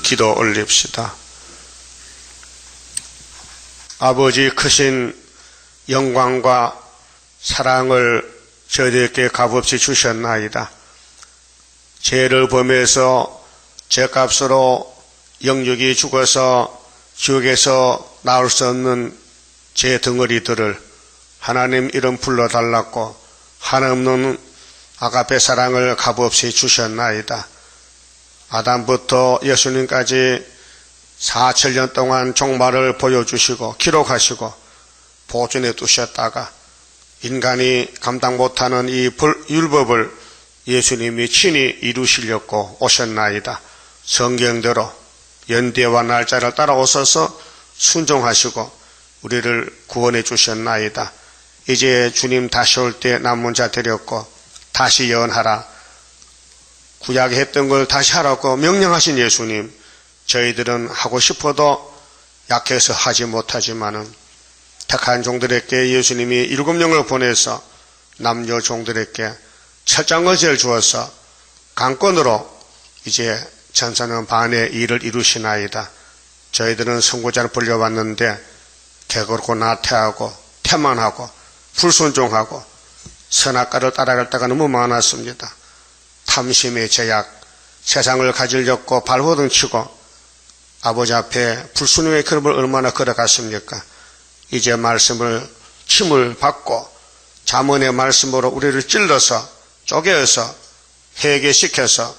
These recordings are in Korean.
기도 올립시다. 아버지 크신 영광과 사랑을 저희들에게 값없이 주셨나이다. 죄를 범해서 죄값으로 영육이 죽어서 지옥에서 나올 수 없는 죄 덩어리들을 하나님 이름 불러달라고 한없는 아가페 사랑을 값없이 주셨나이다. 아담부터 예수님까지 4,000년 동안 종말을 보여주시고 기록하시고 보존해 두셨다가 인간이 감당 못하는 이 율법을 예수님이 친히 이루시려고 오셨나이다. 성경대로 연대와 날짜를 따라오셔서 순종하시고 우리를 구원해 주셨나이다. 이제 주님 다시 올 때 남은 자 데렸고 다시 예언하라. 구약에 했던 걸 다시 하라고 명령하신 예수님, 저희들은 하고 싶어도 약해서 하지 못하지만은 택한 종들에게 예수님이 7명을 보내서 남녀 종들에게 철장거지를 주어서 강권으로 이제 전사는 반의 일을 이루시나이다. 저희들은 선고자를 불려왔는데 개걸고 나태하고 태만하고 불순종하고 선악과를 따라갈 때가 너무 많았습니다. 탐심의 제약, 세상을 가지려고 발버둥치고 아버지 앞에 불순종의 걸음을 얼마나 걸어갔습니까? 이제 말씀을 침을 받고 잠언의 말씀으로 우리를 찔러서 쪼개어서 회개시켜서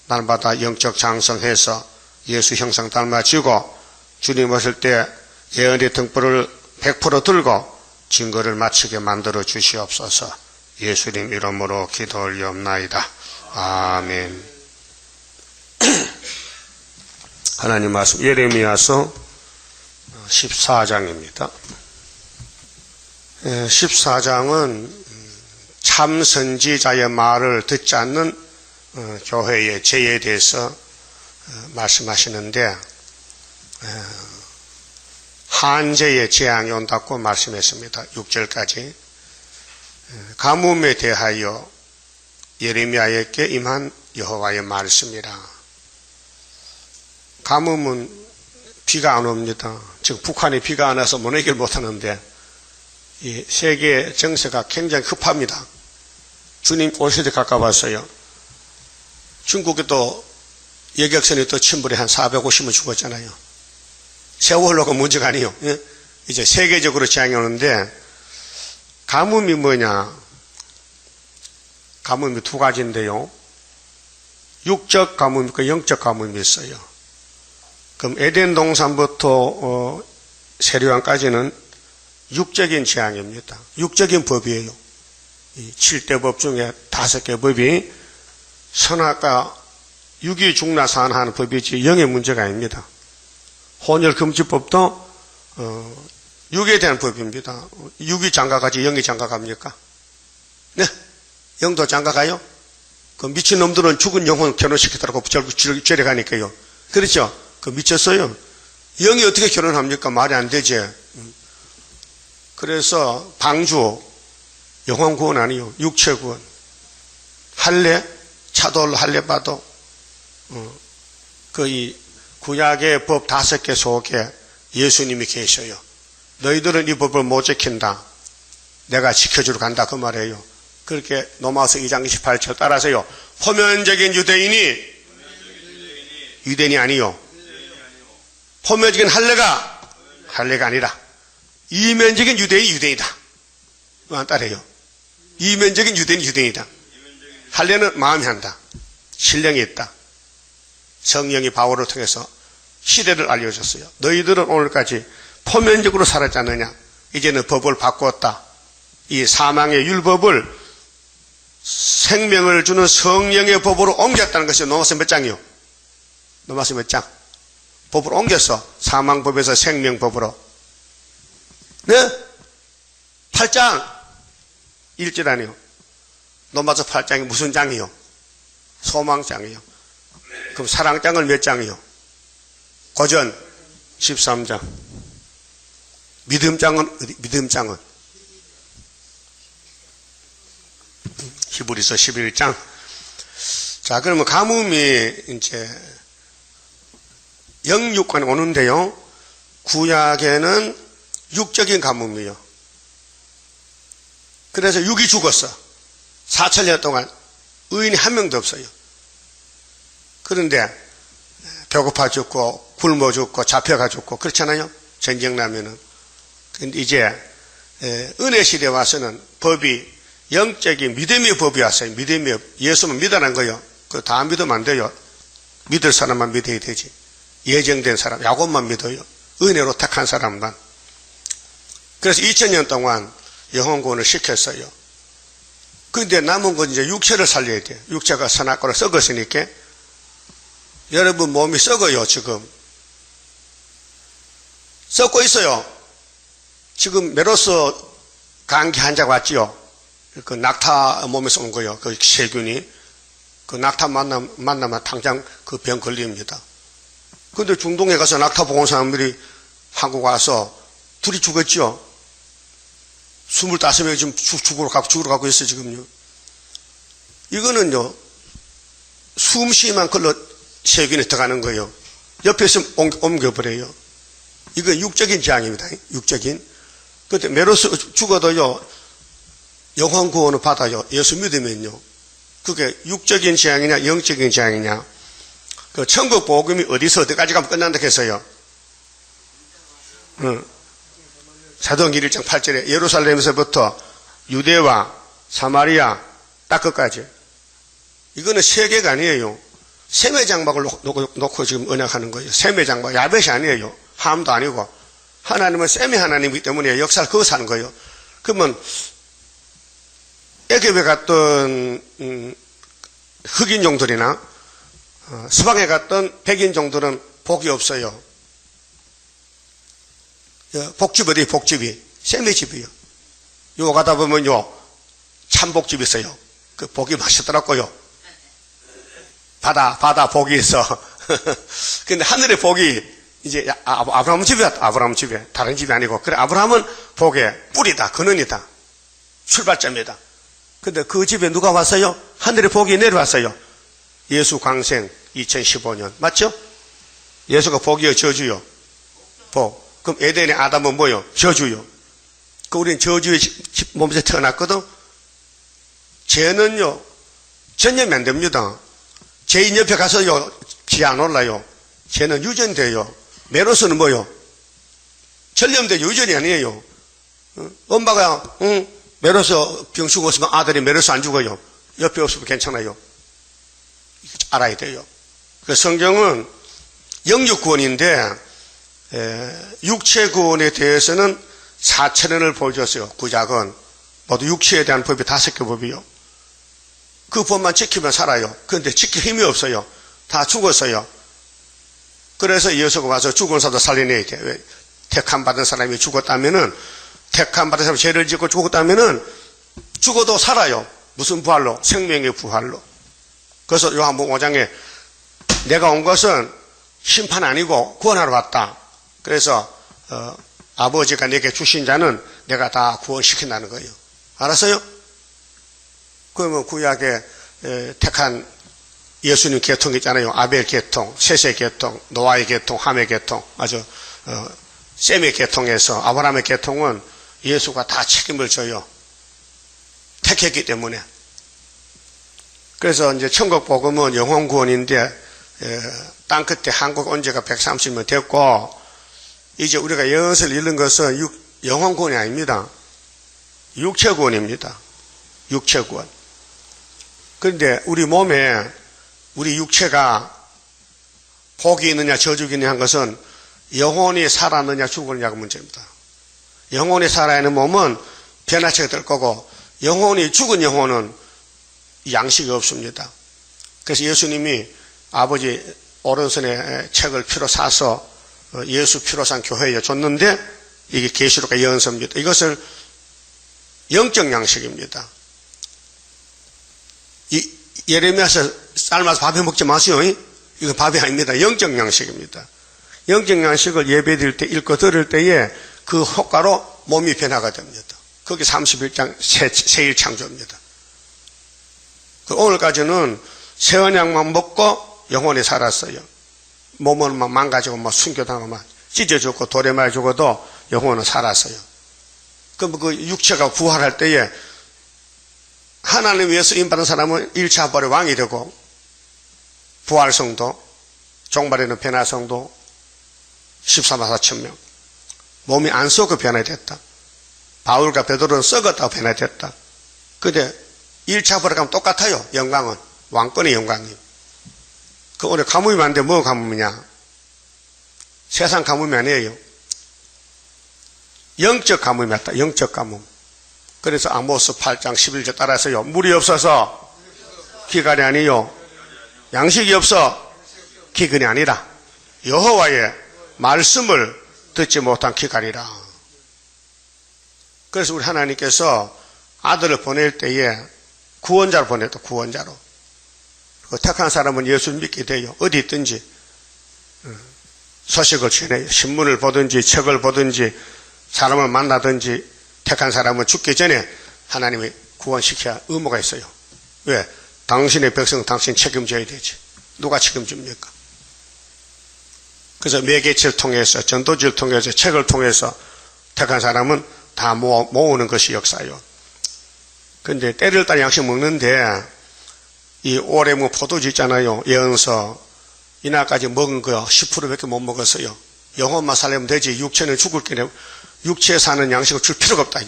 날마다 영적 장성해서 예수 형상 닮아지고 주님 오실 때 예언의 등불을 100% 들고 증거를 마치게 만들어 주시옵소서. 예수님 이름으로 기도 올리옵나이다. 아멘. 하나님 말씀 예레미야서 14장입니다. 14장은 참 선지자의 말을 듣지 않는 교회의 죄에 대해서 말씀하시는데 한죄의 재앙이 온다고 말씀했습니다. 6절까지. 가뭄에 대하여 예레미야에게 임한 여호와의 말씀이라. 가뭄은 비가 안 옵니다. 지금 북한이 비가 안 와서 못 해결 못하는데 이 세계 정세가 굉장히 급합니다. 주님 오실 때 가까웠어요. 중국에도 여객선이 또 침몰에 한 450명 죽었잖아요. 세월호가 문제가 아니에요. 이제 세계적으로 재앙이 오는데 가뭄이 뭐냐? 가뭄이 두 가지인데요. 육적 가뭄이 있고 영적 가뭄이 있어요. 그럼 에덴 동산부터 세례요한까지는 육적인 재앙입니다. 육적인 법이에요. 이 7대 법 중에 5개 법이 선악과 육이 죽나 사나 하는 법이지 영의 문제가 아닙니다. 혼혈금지법도 육에 대한 법입니다. 육이 장가가지 영이 장가갑니까? 네, 영도 장가가요? 그 미친놈들은 죽은 영혼 결혼시키더라고 절에 가니까요. 그렇죠? 그 미쳤어요. 영이 어떻게 결혼합니까? 말이 안 되지. 그래서 방주 영혼 구원 아니요, 육체 구원. 할례, 차돌 할례 봐도 이 구약의 법 5개 속에 예수님이 계셔요. 너희들은 이 법을 못 지킨다. 내가 지켜주러 간다 그 말이에요. 그렇게 로마서 2장 28절 따라서요. 포면적인 유대인이 유대인이 아니요. 포면적인 할례가 아니라 이면적인 유대인이 유대인이다. 안 따라요. 이면적인 유대인이 유대인이다. 할례는 마음이 한다. 신령이 있다. 성령이 바울을 통해서 시대를 알려줬어요. 너희들은 오늘까지 포면적으로 살았지 않느냐. 이제는 법을 바꿨다. 이 사망의 율법을 생명을 주는 성령의 법으로 옮겼다는 것이 로마서 몇 장이요? 로마서 몇 장? 법을 옮겼어. 사망법에서 생명법으로. 네? 8장 1절 아니요. 로마서 8장이 무슨 장이요? 소망장이요. 그럼 사랑장은 몇 장이요? 고전 13장. 믿음장은 믿음장은 히브리서 11장. 자, 그러면 가뭄이 이제 영육간에 오는데요. 구약에는 육적인 가뭄이요. 그래서 육이 죽었어. 4,000년 동안 의인이 한 명도 없어요. 그런데 배고파 죽고 굶어 죽고 잡혀가 죽고 그렇잖아요. 전쟁 나면은. 근데 이제 은혜 시대에 와서는 법이 영적인 믿음의 법이 왔어요. 믿음의 법. 예수만 믿으라는 거예요. 다 믿으면 안 돼요. 믿을 사람만 믿어야 되지. 예정된 사람, 야곱만 믿어요. 은혜로 택한 사람만. 그래서 2000년 동안 영혼 구원을 시켰어요. 그런데 남은 건 이제 육체를 살려야 돼요. 육체가 선악과로 썩었으니까 여러분 몸이 썩어요. 지금 썩고 있어요. 지금 메로스 감기 환자가 왔지요. 그 낙타 몸에서 온 거예요. 그 세균이. 그 낙타 만나면 당장 그 병 걸립니다. 근데 중동에 가서 낙타 보고 온 사람들이 한국 와서 둘이 죽었죠. 25명이 지금 죽으러 가고 있어요, 지금요. 이거는요, 숨쉬만 걸러 세균이 들어가는 거예요. 옆에서 옮겨버려요. 이건 육적인 재앙입니다. 육적인. 근데 메로스 죽어도요, 영혼 구원을 받아요. 예수 믿으면요. 그게 육적인 재앙이냐, 영적인 재앙이냐. 그 천국 복음이 어디까지 가면 끝난다 했어요. 사도행전 1장 8절에 예루살렘에서부터 유대와 사마리아 딱 끝까지. 이거는 세계가 아니에요. 셈의 장막을 놓고 지금 언약하는 거예요. 셈의 장막. 야벳이 아니에요. 함도 아니고. 하나님은 셈의 하나님이기 때문에 역사를 거기서 하는 거예요. 그러면 애굽에 갔던 흑인종들이나 서방에 갔던 백인종들은 복이 없어요. 복집 어디 복집이? 셈의 집이요. 요 가다 보면요 참복집이 있어요. 그 복이 맛있더라고요. 바다 복이 있어. 근데 하늘의 복이 이제 아브라함 집이야. 아브라함 집에 다른 집이 아니고. 그래 아브라함은 복의 뿌리다. 근원이다. 출발점이다. 근데 그 집에 누가 왔어요? 하늘의 복이 내려왔어요. 예수 광생 2015년 맞죠? 예수가 복이요 저주요? 복. 그럼 에덴의 아담은 뭐요? 저주요. 그 우리는 저주의 몸에서 태어났거든. 죄는요 전염이 안 됩니다. 죄인 옆에 가서요 지 안 올라요. 죄는 유전돼요. 메로스는 뭐요? 전염돼요. 유전이 아니에요. 엄마가 메로스 병 죽었으면 아들이 메로스 안 죽어요. 옆에 없으면 괜찮아요. 알아야 돼요. 그 성경은 영육 구원인데 육체 구원에 대해서는 4,000년을 보여줬어요. 구약은 모두 육체에 대한 법이 5개 법이요. 그 법만 지키면 살아요. 그런데 지킬 힘이 없어요. 다 죽었어요. 그래서 예수가 와서 죽은 사도 살려내야 돼. 왜? 택함 받은 사람이 죽었다면은 택함 받은 사람이 죄를 짓고 죽었다면은 죽어도 살아요. 무슨 부활로? 생명의 부활로. 그래서 요한복음 5장에 내가 온 것은 심판 아니고 구원하러 왔다. 그래서 아버지가 내게 주신 자는 내가 다 구원시킨다는 거예요. 알았어요? 그러면 구약에 택한 예수님 계통이 있잖아요. 아벨 계통, 셋의 계통, 노아의 계통, 함의 계통, 아주 셈의 계통에서 아브라함의 계통은 예수가 다 책임을 져요. 택했기 때문에. 그래서 이제 천국 복음은 영혼 구원인데 땅 끝에 한국 온 지가 130년 됐고 이제 우리가 영혼을 잃는 것은 영혼 구원이 아닙니다. 육체 구원입니다. 육체 구원. 그런데 우리 몸에 우리 육체가 복이 있느냐 저주가 있느냐 한 것은 영혼이 살았느냐 죽었느냐가 문제입니다. 영혼이 살아있는 몸은 변화체가 될 거고 영혼이 죽은 영혼은 양식이 없습니다. 그래서 예수님이 아버지 오른손에 책을 피로 사서 예수 피로 산 교회에 줬는데 이게 계시록의 연서입니다. 이것을 영적 양식입니다. 예레미야서 삶아서 밥에 먹지 마세요. 이거 밥이 아닙니다. 영적 양식입니다. 영적 양식을 예배 드릴 때 읽고 들을 때에 그 효과로 몸이 변화가 됩니다. 그게 31장 새일 창조입니다. 오늘까지는 새 언약만 먹고 영혼이 살았어요. 몸은 막 망가지고 막 숨겨당하고 막 찢어 죽고 돌에 맞아 죽어도 영혼은 살았어요. 그럼 그 육체가 부활할 때에 하나님 위해서 인받은 사람은 1차 부활의 왕이 되고 부활성도, 종말에는 변화성도 14만 4천 명. 몸이 안 썩어 변화됐다. 바울과 베드로는 썩었다고 변화됐다. 근데 1차 부활에 가면 똑같아요. 영광은. 왕권의 영광이. 그 오늘 가뭄이 많은데 뭐 가뭄이냐? 세상 가뭄이 아니에요. 영적 가뭄이 왔다. 영적 가뭄. 그래서 아모스 8장 11절 따라서요. 물이 없어서 기갈이 아니요. 양식이 없어 기근이 아니라 여호와의 말씀을 듣지 못한 기갈이라. 그래서 우리 하나님께서 아들을 보낼 때에 구원자를 보냈다. 구원자로. 그 택한 사람은 예수를 믿게 돼요. 어디 있든지 소식을 전해요. 신문을 보든지 책을 보든지 사람을 만나든지 택한 사람은 죽기 전에 하나님이 구원시켜야 의무가 있어요. 왜? 당신의 백성 당신 책임져야 되지. 누가 책임집니까? 그래서 매개체를 통해서 전도지를 통해서 책을 통해서 택한 사람은 다 모으는 것이 역사예요. 그런데 때를 따라 양식 먹는데 이 올해 뭐 포도주 있잖아요. 예언서 이날까지 먹은 거 10%밖에 못 먹었어요. 영혼만 살려면 되지 육체는 죽을 게네. 육체에 사는 양식을 줄 필요가 없다.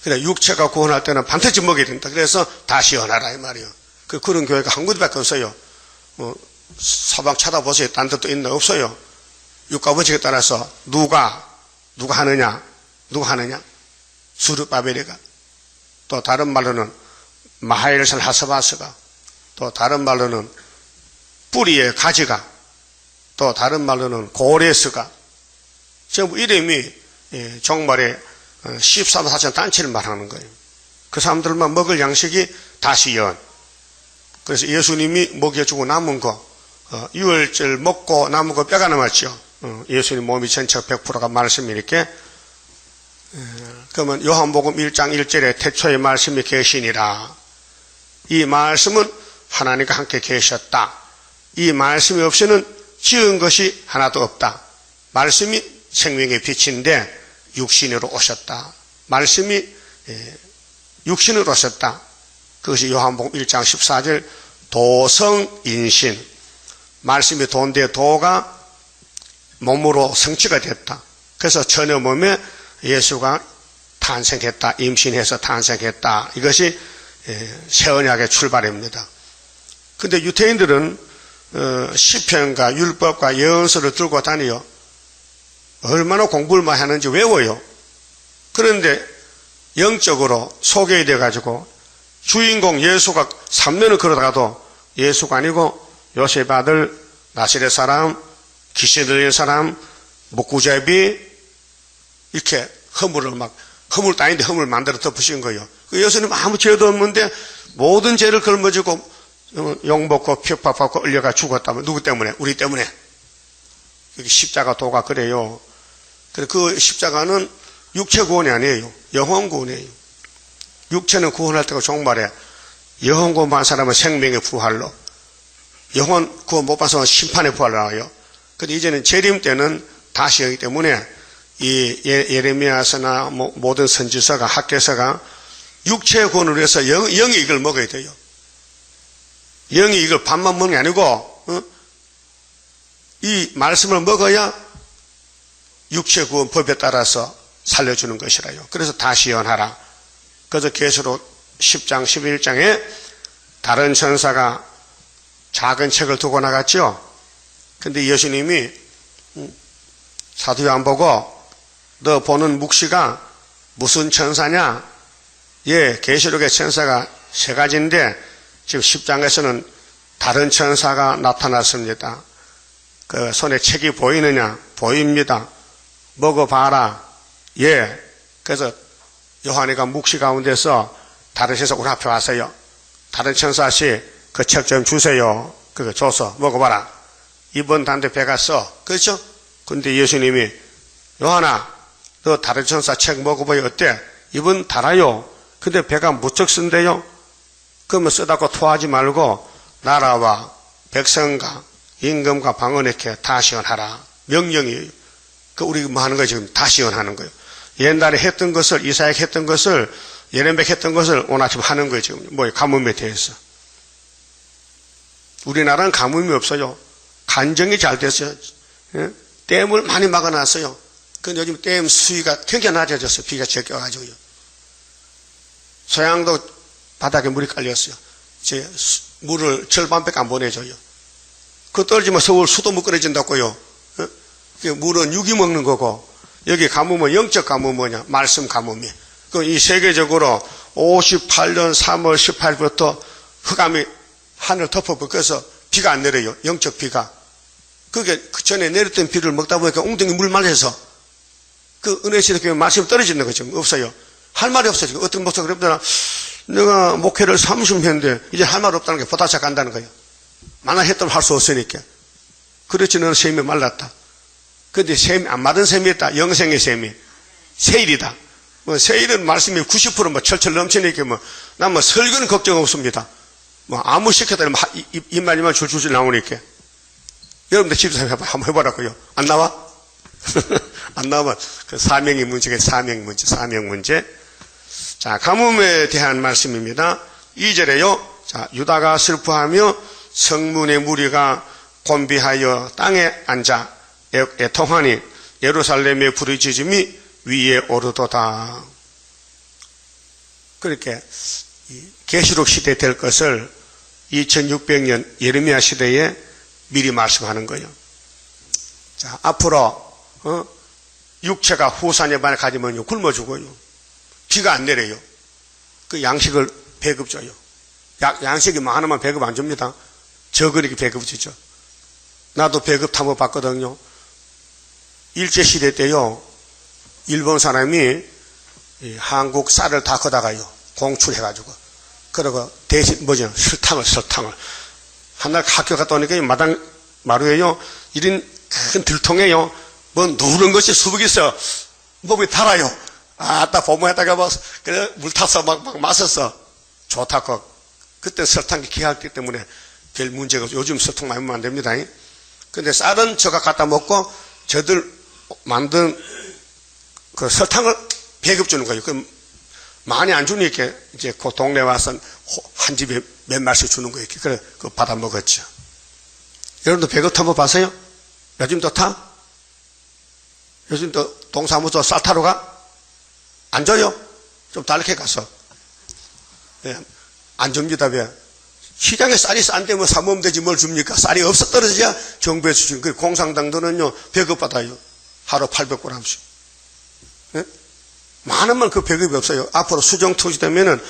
그래 육체가 구원할 때는 반드시 먹여야 된다. 그래서 다시 연하라 이 말이에요. 그런 교회가 한 군데밖에 없어요. 서방 찾아보세요. 딴 데도 있나 없어요. 육가원칙에 따라서 누가 하느냐 수르바벨이가 또 다른 말로는 마하일산 하스바스가 또 다른 말로는 뿌리의 가지가 또 다른 말로는 고레스가 전부 이름이 종말에 14만 4천 단체를 말하는 거예요. 그 사람들만 먹을 양식이 다시 연. 그래서 예수님이 먹여주고 남은 거 유월절 먹고 남은 거 뼈가 남았죠. 예수님 몸이 전체가 100%가 말씀이니까. 그러면 요한복음 1장 1절에 태초에 말씀이 계시니라. 이 말씀은 하나님과 함께 계셨다. 이 말씀이 없이는 지은 것이 하나도 없다. 말씀이 생명의 빛인데 육신으로 오셨다. 말씀이 육신으로 오셨다. 그것이 요한복음 1장 14절 도성인신. 말씀이 도인데 도가 몸으로 성취가 됐다. 그래서 처녀 몸에 예수가 탄생했다. 임신해서 탄생했다. 이것이 새 언약의 출발입니다. 근데 유태인들은 시편과 율법과 예언서를 들고 다니요. 얼마나 공부를 많이 하는지 외워요. 그런데 영적으로 소개돼 가지고 주인공 예수가 3년을 걸어다가도 예수가 아니고 요셉 아들 나사렛 사람 귀신 들린 사람 목구제비 이렇게 허물 따윈데 허물 만들어 덮으신 거예요. 예수님 아무 죄도 없는데 모든 죄를 걸머지고 욕먹고 핍박받고 끌려가 죽었다면 누구 때문에? 우리 때문에. 십자가 도가 그래요. 그 십자가는 육체 구원이 아니에요. 영혼 구원이에요. 육체는 구원할 때가 종말에 영혼 구원받은 사람은 생명의 부활로 영혼 구원 못 받은 사람은 심판의 부활로 나와요. 근데 이제는 재림 때는 다시 하기 때문에 이 예레미야서나 모든 선지서가 학계서가 육체의 구원을 위해서 영의 이걸 먹어야 돼요. 영이 이걸 밥만 먹는 게 아니고 이 말씀을 먹어야 육체 구원 법에 따라서 살려주는 것이라요. 그래서 다시 연하라. 그래서 계시록 10장 11장에 다른 천사가 작은 책을 두고 나갔죠. 근데 예수님이 사도 요한 보고 너 보는 묵시가 무슨 천사냐? 예, 계시록의 천사가 세 가지인데 지금 10장에서는 다른 천사가 나타났습니다. 그 손에 책이 보이느냐? 보입니다. 먹어봐라. 예. 그래서 요한이가 묵시 가운데서 다른 천사 우리 앞에 왔어요. 다른 천사씨 그 책 좀 주세요. 그거 줘서 먹어봐라. 이번 단대 배가 써. 그렇죠? 근데 예수님이 요한아 너 다른 천사 책 먹어봐요. 어때? 이번 달아요. 근데 배가 무척 쓴대요. 그러면 쓰다고 토하지 말고 나라와 백성과 임금과 방언에게 다 시원하라. 명령이에요. 그 우리 뭐 하는 거예요? 지금 다 시원하는 거예요. 옛날에 했던 것을, 이사야 했던 것을, 예레미야 했던 것을 오늘 아침 하는 거예요. 지금 뭐예요? 가뭄에 대해서. 우리나라는 가뭄이 없어요. 간정이 잘 됐어요. 예? 댐을 많이 막아놨어요. 근데 요즘 댐 수위가 굉장히 낮아졌어요. 비가 적혀가지고요. 소양도 바닥에 물이 깔렸어요. 제 물을 절반밖에 안 보내줘요. 그거 떨어지면 서울 수도 못 끊어진다고요. 물은 육이 먹는 거고, 여기 가뭄은 영적 가뭄은 뭐냐? 말씀 가뭄이. 이 세계적으로 58년 3월 18일부터 흑암이 하늘 덮어버려서 비가 안 내려요. 영적 비가. 그게 그 전에 내렸던 비를 먹다 보니까 웅덩이 물 말려서 그 은혜시대 교회 말씀이 떨어지는 거죠. 없어요. 할 말이 없어요. 지금 어떤 목사가 그랬더라. 내가 목회를 30년 했는데 이제 할 말 없다는 게 보다 시작한다는 거예요. 만약 했더니 할 수 없으니까. 그렇지 너는 셈이 말랐다. 근데 셈이 안 맞은 셈이 있다. 영생의 셈이. 세일이다. 뭐 세일은 말씀이 90% 뭐 철철 넘치니까 난 뭐 설교는 걱정 없습니다. 뭐 아무 시켜도 입만 줄줄 나오니까. 여러분들 집에서 한번 해보라고요. 안 나와? 안 나오면 그 사명의 문제가 사명 문제. 자, 가뭄에 대한 말씀입니다. 2절에요. 자, 유다가 슬퍼하며 성문의 무리가 곤비하여 땅에 앉아 애통하니 예루살렘의 부르짖음이 위에 오르도다. 그렇게 계시록 시대 될 것을 2600년 예레미야 시대에 미리 말씀하는 거예요. 자, 앞으로 육체가 후산에 만에 가지면 굶어 죽어요. 비가 안 내려요. 그 양식을 배급 줘요. 양식이 많으면 배급 안 줍니다. 적으니까 배급 주죠. 나도 배급 탐험 받거든요. 일제시대 때요, 일본 사람이 한국 쌀을 다 걷어가요. 공출해가지고. 그러고 대신, 설탕을. 한날 학교 갔다 오니까 마당 마루에요, 이런 큰 들통에요, 뭐 누른 것이 수북이 있어. 몸이 달아요. 딱 보모했다가 그래, 물 타서 막 마셨어. 좋다고. 그때 설탕이 귀하기 때문에 별 문제가 없어. 요즘 설탕 많이 먹으면 안 됩니다. 근데 쌀은 저가 갖다 먹고 저들 만든 그 설탕을 배급 주는 거예요. 그럼 많이 안 주니까 이제 그 동네 와서 한 집에 몇 말씩 주는 거예요. 그래, 그거 받아 먹었죠. 여러분도 배급 한번 봤어요? 요즘도 타? 요즘도 동사무소 쌀 타러 가? 안 줘요? 좀 다르게 가서. 네, 안 줍니다. 왜? 시장에 쌀이 싼데 뭐 사모면 되지 뭘 줍니까? 쌀이 없어 떨어져야 정부에서 주는. 그 공산당들은요, 배급 받아요. 하루 800g씩. 네? 많으면 그 배급이 없어요. 앞으로 수정 투지되면은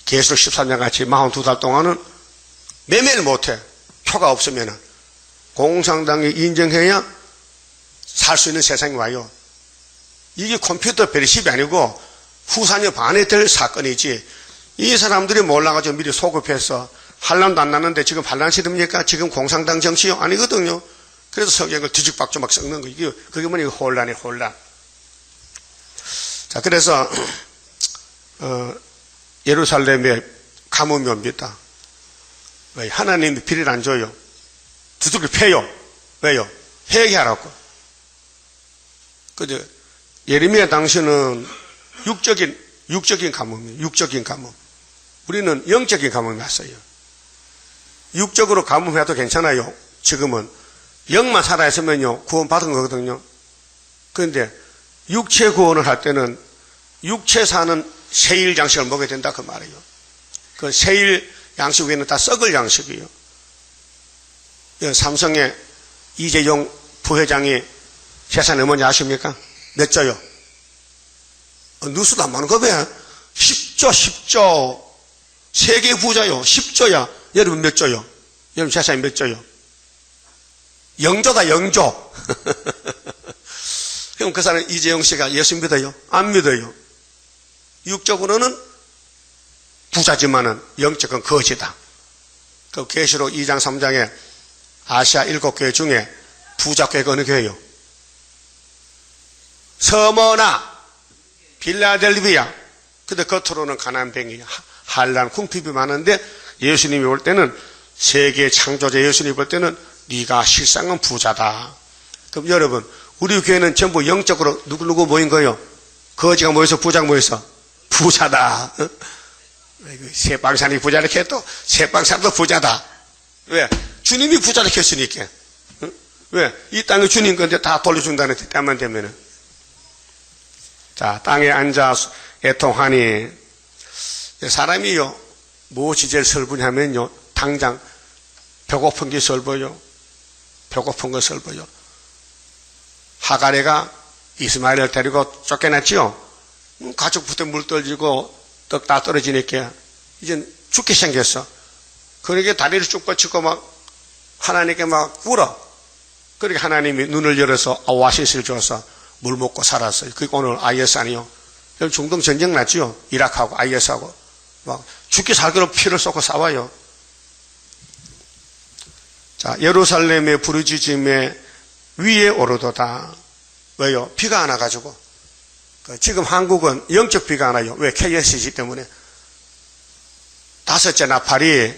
계속 13년 같이 42달 동안은 매매를 못해. 표가 없으면은. 공산당이 인정해야 살 수 있는 세상이 와요. 이게 컴퓨터 배리십이 아니고 후산이 반해될 사건이지. 이 사람들이 몰라가지고 미리 소급해서 환란도 안 났는데 지금 환란 시대입니까? 지금 공산당 정치요? 아니거든요. 그래서 성경을 뒤죽박죽 막 섞는 거. 이게 그게 뭐니? 혼란이 혼란. 자, 그래서 예루살렘에 가뭄이 옵니다. 왜? 하나님이 비를 안 줘요. 두들겨 패요. 왜요? 회개하라고. 근데 예레미야 당시는 육적인 가뭄이에요. 육적인 가뭄. 우리는 영적인 가뭄이 왔어요. 육적으로 가뭄해도 괜찮아요. 지금은 영만 살아있으면요 구원받은 거거든요. 그런데 육체 구원을 할 때는 육체 사는 세일 양식을 먹어야 된다 그 말이에요. 그 세일 양식 외에는 다 썩을 양식이에요. 삼성의 이재용 부회장이 재산이 얼마인지 아십니까? 몇 조요? 뉴스도 안 많은 거 왜? 10조. 세계 부자요. 10조야. 여러분 몇 조요? 여러분 재산이 몇 조요? 0조다, 0조. 그럼 그 사람 이재용 씨가 예수 믿어요? 안 믿어요. 육적으로는 부자지만은 영적은 거지다. 그 계시록 2장 3장에 아시아 7교회 중에 부자 교회가 어느 교회요? 서머나 빌라델비아. 근데 겉으로는 가난뱅이, 한란, 궁핍이 많은데 예수님이 올 때는 세계 창조자 예수님 볼 때는 네가 실상은 부자다. 그럼 여러분, 우리 교회는 전부 영적으로 누구 모인 거예요? 거지가 모여서 부자가 모여서 부자다. 새빵산이 부자 이렇게 해도 새빵산도 부자다. 왜? 주님이 부자 이렇게 했으니까. 왜? 이 땅이 주님 건데 다 돌려준다는 때만 되면은. 자, 땅에 앉아 애통하니, 사람이요, 무엇이 제일 설부냐면요, 당장 배고픈 게 설보요. 배고픈 거 설보요. 하가레가 이스마엘을 데리고 쫓겨났지요. 가족부터 물 떨어지고 떡 다 떨어지니까 이제 죽게 생겼어. 그러게 다리를 쭉 뻗치고 막 하나님께 막 울어. 그러게 하나님이 눈을 열어서 오아시스를 줘서 물 먹고 살았어요. 그게 오늘 IS 아니요. 중동 전쟁 났지요. 이라크하고 IS하고 막 죽기 살기로 피를 쏟고 싸워요. 자, 예루살렘의 부르짖음에 위에 오르도다. 왜요? 비가 안 와가지고. 지금 한국은 영적 비가 안 와요. 왜? KS이기 때문에. 다섯째 나팔이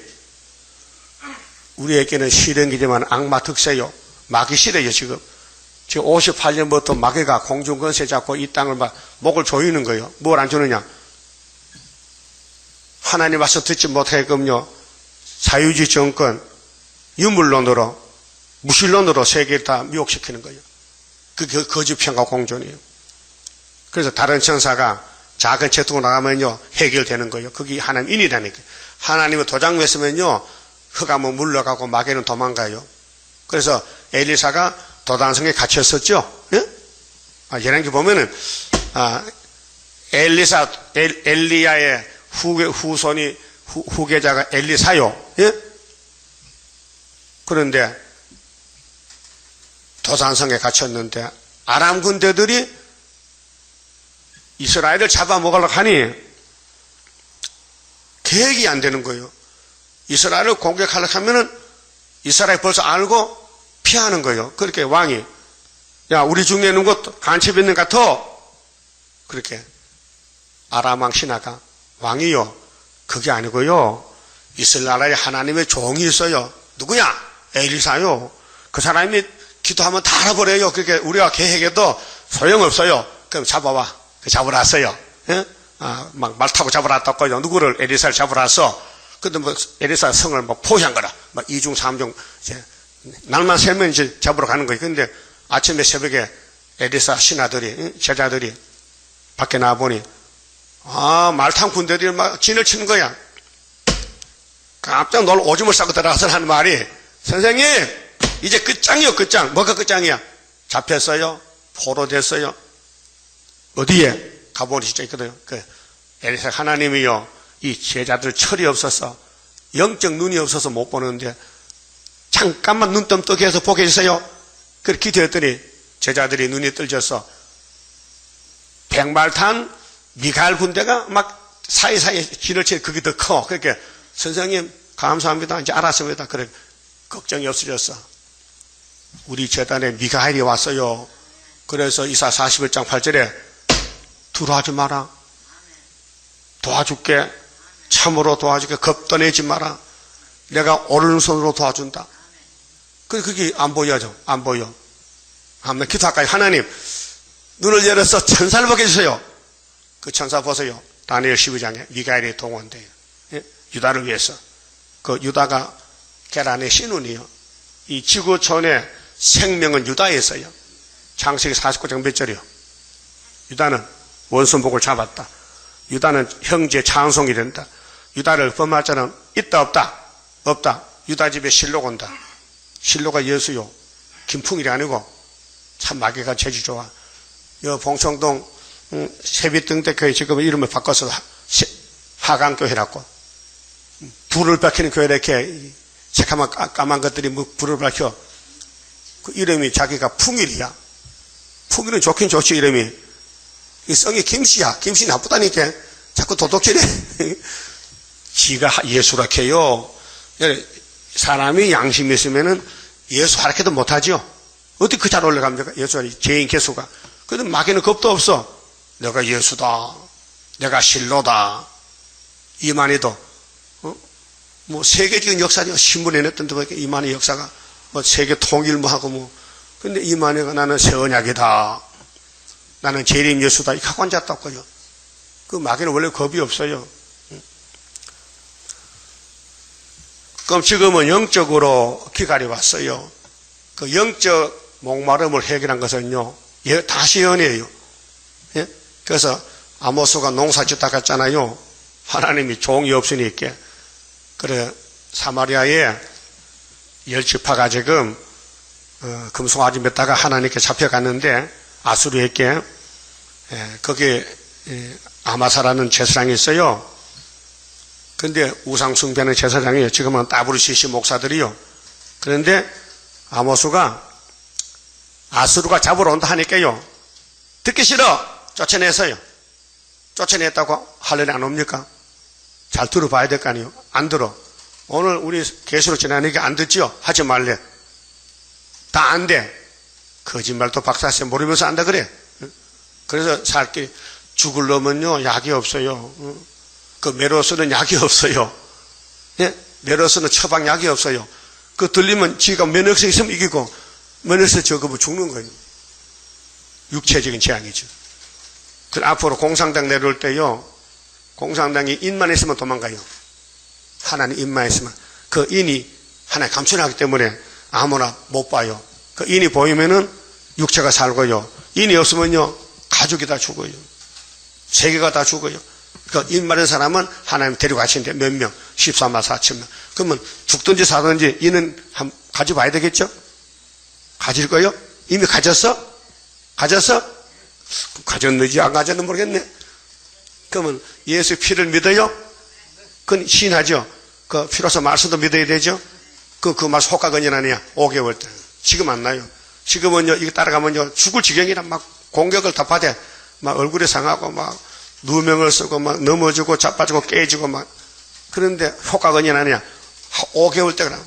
우리에게는 실행이지만 악마 특세요. 마귀 시대요, 지금. 지금 58년부터 마귀가 공중권세 잡고 이 땅을 막 목을 조이는 거예요. 뭘 안 주느냐? 하나님 와서 듣지 못하게끔요, 사유지 정권, 유물론으로, 무신론으로 세계를 다 미혹시키는 거예요. 그게 거짓평가 공존이에요. 그래서 다른 천사가 작은 채통으로 나가면요, 해결되는 거예요. 그게 하나님 인이라니까. 하나님은 도장 맺으면요, 흑암은 물러가고 마귀는 도망가요. 그래서 엘리사가 도단성에 갇혔었죠. 예? 예랑기 보면은, 엘리야의 후손이, 후계자가 엘리사요. 예? 그런데 도단성에 갇혔는데 아람 군대들이 이스라엘을 잡아먹으려고 하니 계획이 안 되는 거예요. 이스라엘을 공격하려고 하면은 이스라엘 벌써 알고 피하는 거예요. 그렇게 왕이, 야, 우리 중에 있는 것 간첩 있는 것 같아. 그렇게 아람 왕 신하가, 왕이요, 그게 아니고요, 이스라엘에 하나님의 종이 있어요. 누구냐? 엘리사요. 그 사람이 기도하면 다 알아버려요. 그렇게 우리가 계획해도 소용없어요. 그럼 잡아와. 잡으러 왔어요. 예? 막 말 타고 잡으러 왔다고 누구를 엘리사를 잡으러 왔어. 근데 뭐 엘리사 성을 뭐 포위한 거라. 막 2중 3중 이제 날만 새면 이제 잡으러 가는 거예요. 근데 아침에 새벽에 엘리사 신하들이, 제자들이 밖에 나와보니 말탄 군대들이 막 진을 치는 거야. 깜짝 놀라 오줌을 싸고 들어가서 하는 말이, 선생님 이제 끝장이요. 끝장. 뭐가 끝장이야? 잡혔어요. 포로됐어요. 어디에? 가보니 진짜 있거든요. 엘리사 하나님이요, 이 제자들 철이 없어서, 영적 눈이 없어서 못 보는데 잠깐만 눈뜸 뜨게 해서 보게 해주세요. 그렇게 기도했더니 제자들이 눈이 뜰져서 백말탄 미갈 군대가 막 사이사이 진을 치는 그게 더 커. 그렇게 선생님 감사합니다. 이제 알았습니다. 그래 걱정이 없어졌어. 우리 재단에 미가엘이 왔어요. 그래서 이사 41장 8절에 두려워하지 마라. 도와줄게. 참으로 도와줄게. 겁떠내지 마라. 내가 오른손으로 도와준다. 그게 안 보여죠. 안 보여. 한번 기도할까요? 하나님, 눈을 열어서 천사를 보게 해주세요. 그 천사 보세요. 다니엘 12장에 미가엘이 동원돼요. 예? 유다를 위해서. 그 유다가 계란의 신운이요. 이 지구촌의 생명은 유다에 있어요. 창세기 49장 몇 절이요? 유다는 원수복을 잡았다. 유다는 형제 찬송이 된다. 유다를 범할 자는 있다 없다? 없다. 유다 집에 실로가 온다. 실로가 예수요. 김풍일이 아니고 참 마귀가 재주 좋아. 여 봉청동 세빛등대교회 지금 이름을 바꿔서 하강교회라고. 불을 밝히는 교회 이렇게 새카만 까만 것들이 뭐 불을 밝혀. 그 이름이 자기가 풍일이야. 풍일은 좋긴 좋지 이름이. 이 성이 김씨야. 김씨 나쁘다니까. 자꾸 도둑질해. 지가 예수라 해요. 사람이 양심이 있으면은 예수 하락해도 못하죠. 어떻게 그 잘 올라갑니까? 예수가 죄인 개수가. 그런데 마귀는 겁도 없어. 내가 예수다. 내가 실로다. 이만희도 뭐 세계적인 역사죠. 신문에 냈던 데 보니까 이만희 역사가 뭐 세계 통일 뭐 하고 뭐. 근데 이만희가 나는 새 언약이다. 나는 재림 예수다. 이렇게 하고 앉았다고요. 그 마귀는 원래 겁이 없어요. 그럼 지금은 영적으로 기갈이 왔어요. 그 영적 목마름을 해결한 것은요, 다시 연애예요. 예? 그래서 아모스가 농사 짓다 갔잖아요. 하나님이 종이 없으니까. 그래, 사마리아에 열지파가 지금, 금송아지 맺다가 하나님께 잡혀갔는데, 아수르에게, 거기에, 아마사라는 제사장이 있어요. 근데 우상숭배하는 제사장이에요. 지금은 따브르시시 목사들이요. 그런데 아모스가 아수르가 잡으러 온다 하니까요. 듣기 싫어. 쫓아냈어요. 쫓아냈다고 할례는 안 옵니까? 잘 들어봐야 될 거 아니에요. 안 들어. 오늘 우리 계시로 지나니까 안 듣지요. 하지 말래. 다 안 돼. 거짓말도 박사쌤 모르면서 안다 그래. 그래서 살길 죽을 놈은요 약이 없어요. 그 메로스는 약이 없어요. 예? 메로스는 처방약이 없어요. 그 들리면 지가 면역성 있으면 이기고 면역성 적으면 죽는 거예요. 육체적인 재앙이죠. 그 앞으로 공산당 내려올 때요, 공산당이 인만 있으면 도망가요. 하나님 인만 있으면 그 인이 하나님 감춰놨기 때문에 아무나 못 봐요. 그 인이 보이면은 육체가 살고요. 인이 없으면요 가족이 다 죽어요. 세계가 다 죽어요. 그 인 많은 사람은 하나님 데려가시는데 몇 명? 14만 4천 명. 그러면 죽든지 사든지 인은 가져봐야 되겠죠? 가질 거요? 이미 가졌어? 가졌어? 가졌는지 안 가졌는지 모르겠네. 그러면 예수 피를 믿어요? 그건 신하죠. 그 피로서 말씀도 믿어야 되죠? 그 말씀 효과가 아니야. 5개월 때. 지금 안 나요. 지금은요, 이거 따라가면요, 죽을 지경이라 막 공격을 다 받아. 막 얼굴이 상하고 막 누명을 쓰고 막 넘어지고 자빠지고 깨지고 막. 그런데 효과가 아니야. 5개월 때가 나.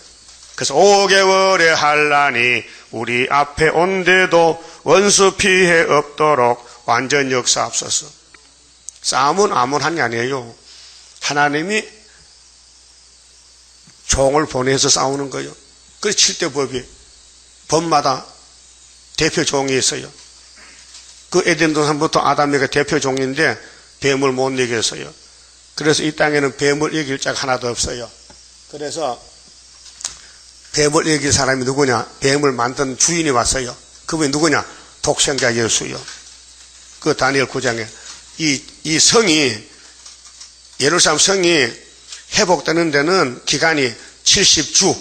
그래서 5개월의 환란이 우리 앞에 온데도 원수 피해 없도록 완전 역사하옵소서. 싸움은 아무나 하는 게 아니에요. 하나님이 종을 보내서 싸우는 거예요. 그래서 7대 법이 법마다 대표 종이 있어요. 그 에덴 동산부터 아담에게 대표 종인데 뱀을 못 이겼어요. 그래서 이 땅에는 뱀을 이길 자가 하나도 없어요. 그래서 뱀을 이길 사람이 누구냐? 뱀을 만든 주인이 왔어요. 그분이 누구냐? 독생자 예수요. 그 다니엘 9장에 이 성이, 예루살렘 성이 회복되는 데는 기간이 70주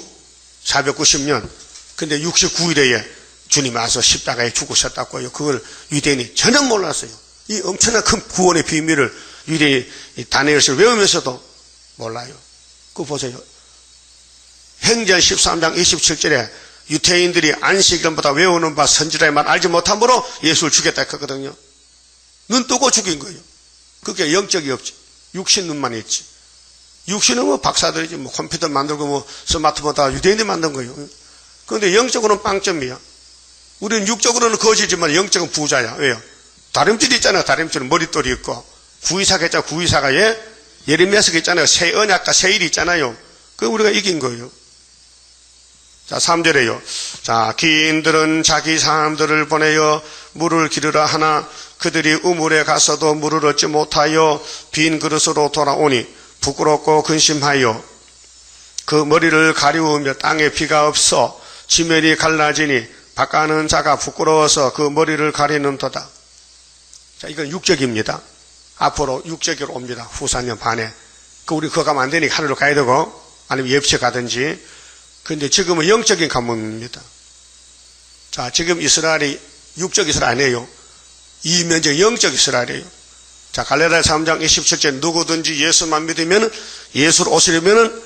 490년. 근데 69일에 주님이 와서 십자가에 죽으셨다고요. 그걸 유대인이 전혀 몰랐어요. 이 엄청난 큰 구원의 비밀을 유대인이 다니엘서를 외우면서도 몰라요. 그거 보세요. 행전 13장 27절에 유대인들이 안식일보다 외우는 바 선지자의 말 알지 못함으로 예수를 죽였다 했거든요. 눈 뜨고 죽인 거예요. 그게 영적이 없지. 육신 눈만 있지. 육신은 뭐 박사들이지, 뭐 컴퓨터 만들고 뭐 스마트폰 다 유대인들이 만든 거예요. 그런데 영적으로는 빵점이야. 우리는 육적으로는 거지지만 영적은 부자야. 왜요? 다림질이 있잖아요. 다림질은 머릿돌이 있고. 구이사가 있잖아요. 구이사가 예레미야서가 있잖아요. 새 언약과 새 일이 있잖아요. 그 우리가 이긴 거예요. 자, 3절에요. 자, 기인들은 자기 사람들을 보내어 물을 기르라 하나 그들이 우물에 가서도 물을 얻지 못하여 빈 그릇으로 돌아오니 부끄럽고 근심하여 그 머리를 가리우며 땅에 비가 없어 지면이 갈라지니 바가는 자가 부끄러워서 그 머리를 가리는도다. 자, 이건 육적입니다. 앞으로 육적으로 옵니다. 후 4년 반에. 우리 그거 가면 안 되니까 하늘로 가야 되고 아니면 옆에 가든지. 근데 지금은 영적인 가뭄입니다. 자, 지금 이스라엘이 육적 이스라엘 아니에요. 이면적 영적 이스라엘이에요. 자, 갈라디아 3장 27절 누구든지 예수만 믿으면 예수로 오시려면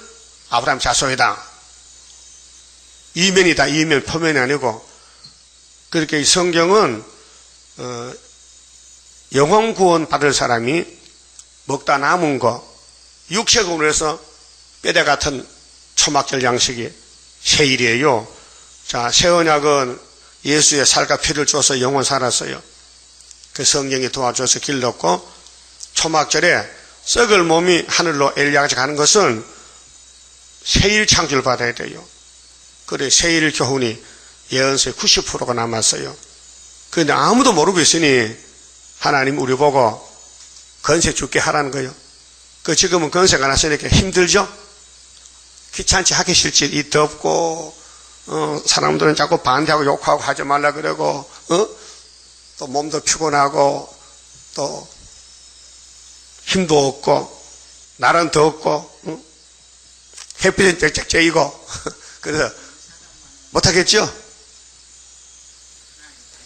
아브라함 자손이다. 이면이다. 이면 표면이 아니고. 그렇게 이 성경은 영혼 구원 받을 사람이 먹다 남은 거 육체금으로 해서 뼈대 같은 초막절 양식이 세일이에요. 자, 새 언약은 예수의 살과 피를 줘서 영원 살았어요. 그 성령이 도와줘서 길렀고 초막절에 썩을 몸이 하늘로 엘리야같이 가는 것은 세일 창조를 받아야 돼요. 그래 세일 교훈이 예언서에 90%가 남았어요. 그런데 아무도 모르고 있으니 하나님 우리 보고 건세 죽게 하라는 거예요. 그 지금은 건세가 났으니까 힘들죠? 귀찮지, 하기 싫지, 이 덥고 사람들은 자꾸 반대하고 욕하고 하지 말라 그러고 또 몸도 피곤하고 또 힘도 없고 날은 덥고 햇빛은 쩍쩍 쬐이고 그래서 못하겠죠?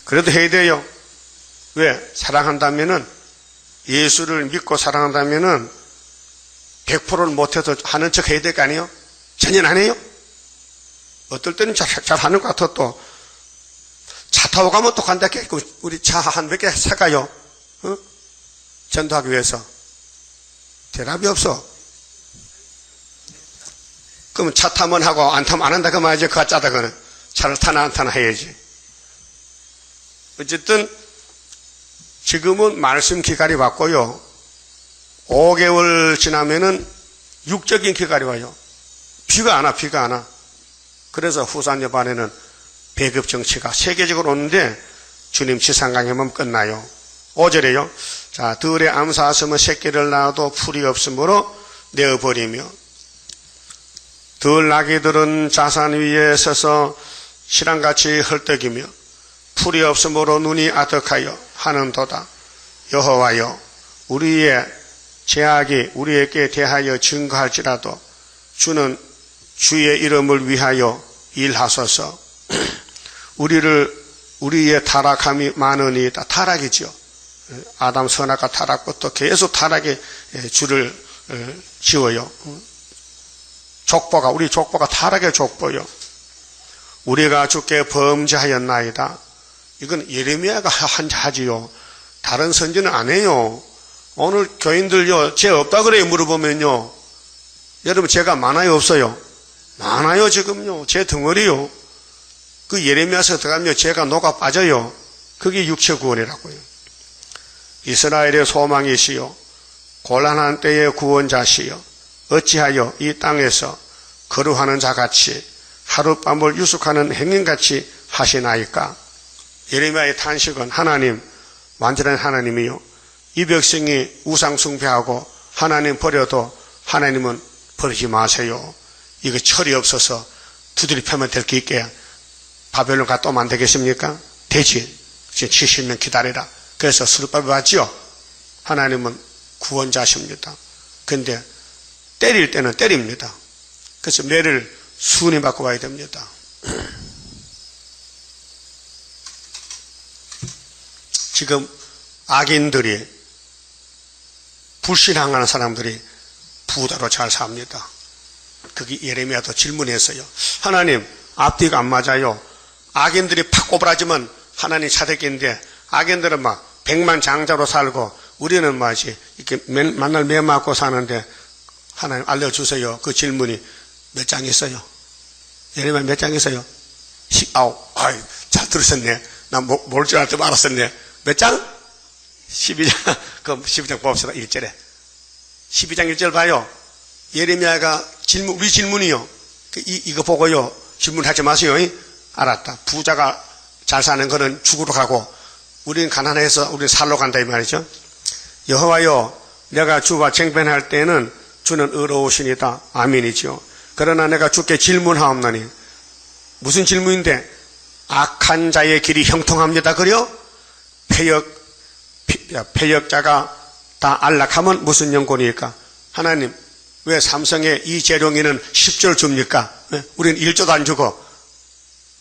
그래도 해야 돼요. 왜? 사랑한다면은 예수를 믿고 사랑한다면은 100%를 못해도 하는 척 해야 될 거 아니에요? 전혀 안 해요? 어떨 때는 잘 하는 것 같아. 또 차 타고 가면 또 간다. 우리 차 한 몇 개 사가요? 전도하기 위해서. 대답이 없어. 그러면 차 타면 하고 안 타면 안 한다 그 말이지. 그가 짜다 그는 차를 타나 안 타나 해야지. 어쨌든 지금은 말씀 기갈이 왔고요. 5개월 지나면은 육적인 기갈이 와요. 비가 안 와, 비가 안 와. 그래서 후산여반에는 배급 정치가 세계적으로 오는데 주님 지상강림하면 끝나요. 5절에요. 자, 들에 암사하시면 새끼를 낳아도 풀이 없으므로 내어버리며 들 나귀들은 자산 위에 서서 시랑같이 헐떡이며 풀이 없으므로 눈이 아득하여 하는도다. 여호와여, 우리의 죄악이 우리에게 대하여 증거할지라도 주는 주의 이름을 위하여 일하소서. 우리의 타락함이 많으니이다. 타락이죠. 아담 선악과 타락부터 계속 타락에 주를 지어요. 우리 족보가 타락의 족보요. 우리가 주께 범죄하였나이다. 이건 예레미야가 하지요. 다른 선지는 안 해요. 오늘 교인들요, 죄 없다 그래요, 물어보면요. 여러분, 죄가 많아요, 없어요? 많아요, 지금요. 죄 덩어리요. 그 예레미야서 들어가면 죄가 녹아 빠져요. 그게 육체 구원이라고요. 이스라엘의 소망이시요, 곤란한 때의 구원자시요, 어찌하여 이 땅에서 거루하는 자같이 하룻밤을 유숙하는 행인같이 하시나이까? 예레미야의 탄식은 하나님, 완전한 하나님이요, 이 백성이 우상 숭배하고 하나님 버려도 하나님은 버리지 마세요. 이거 철이 없어서 두드리 펴면 될 게 있게 바벨론 갔다 오면 안 되겠습니까? 되지. 이제 70년 기다리라. 그래서 수르바벨 왔죠? 하나님은 구원자십니다. 근데 때릴 때는 때립니다. 그래서 매를 순위 받고 와야 됩니다. 지금 악인들이, 불신앙하는 사람들이 부자로 잘 삽니다. 그게 예레미야도 질문했어요. 하나님, 앞뒤가 안 맞아요. 악인들이 팍 꼬부라지면 하나님 차대기인데 악인들은 막 백만 장자로 살고 우리는 뭐지 이렇게 만날 매 맞고 사는데 하나님 알려주세요. 그 질문이 몇 장 있어요? 예레미야 몇 장 있어요? 19. 아이, 잘 들으셨네. 나 뭘 줄 알았더니 알았었네. 몇 장? 12장. 그럼 12장 봅시다. 1절에. 12장 1절 봐요. 예레미야가 우리 질문이요. 이거 보고요. 질문하지 마세요. 알았다. 부자가 잘 사는 거는 죽으러 가고, 우리는 가난해서 우리는 살러 간다, 이 말이죠. 여호와여, 내가 주와 쟁변할 때는 주는 의로우시니다. 아멘이죠. 그러나 내가 주께 질문하옵나니, 무슨 질문인데? 악한 자의 길이 형통합니다. 그래요? 패역자가 다 안락하면 무슨 연골이니까? 하나님, 왜 삼성의 이재룡이는 10조를 줍니까? 우리는 1조도 안 주고.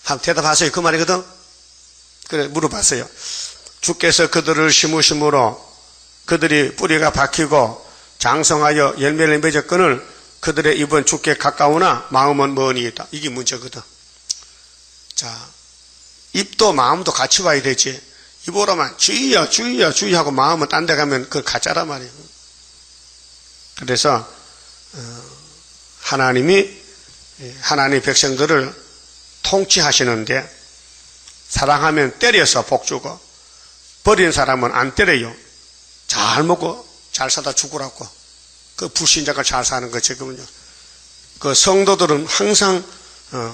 한번 대답하세요. 그 말이거든? 그래, 물어봤어요. 주께서 그들을 심으심으로 그들이 뿌리가 박히고 장성하여 열매를 맺었거늘 그들의 입은 주께 가까우나 마음은 먼이 있다. 이게 문제거든. 자, 입도 마음도 같이 와야 되지. 입으로만 주의야, 주의야, 주의하고 마음은 딴 데 가면 그걸 가짜란 말이에요. 그래서 하나님이 하나님의 백성들을 통치하시는데 사랑하면 때려서 복 주고 버린 사람은 안 때려요. 잘 먹고 잘 사다 죽으라고. 그 불신자가 잘 사는 거 지금은요. 그 성도들은 항상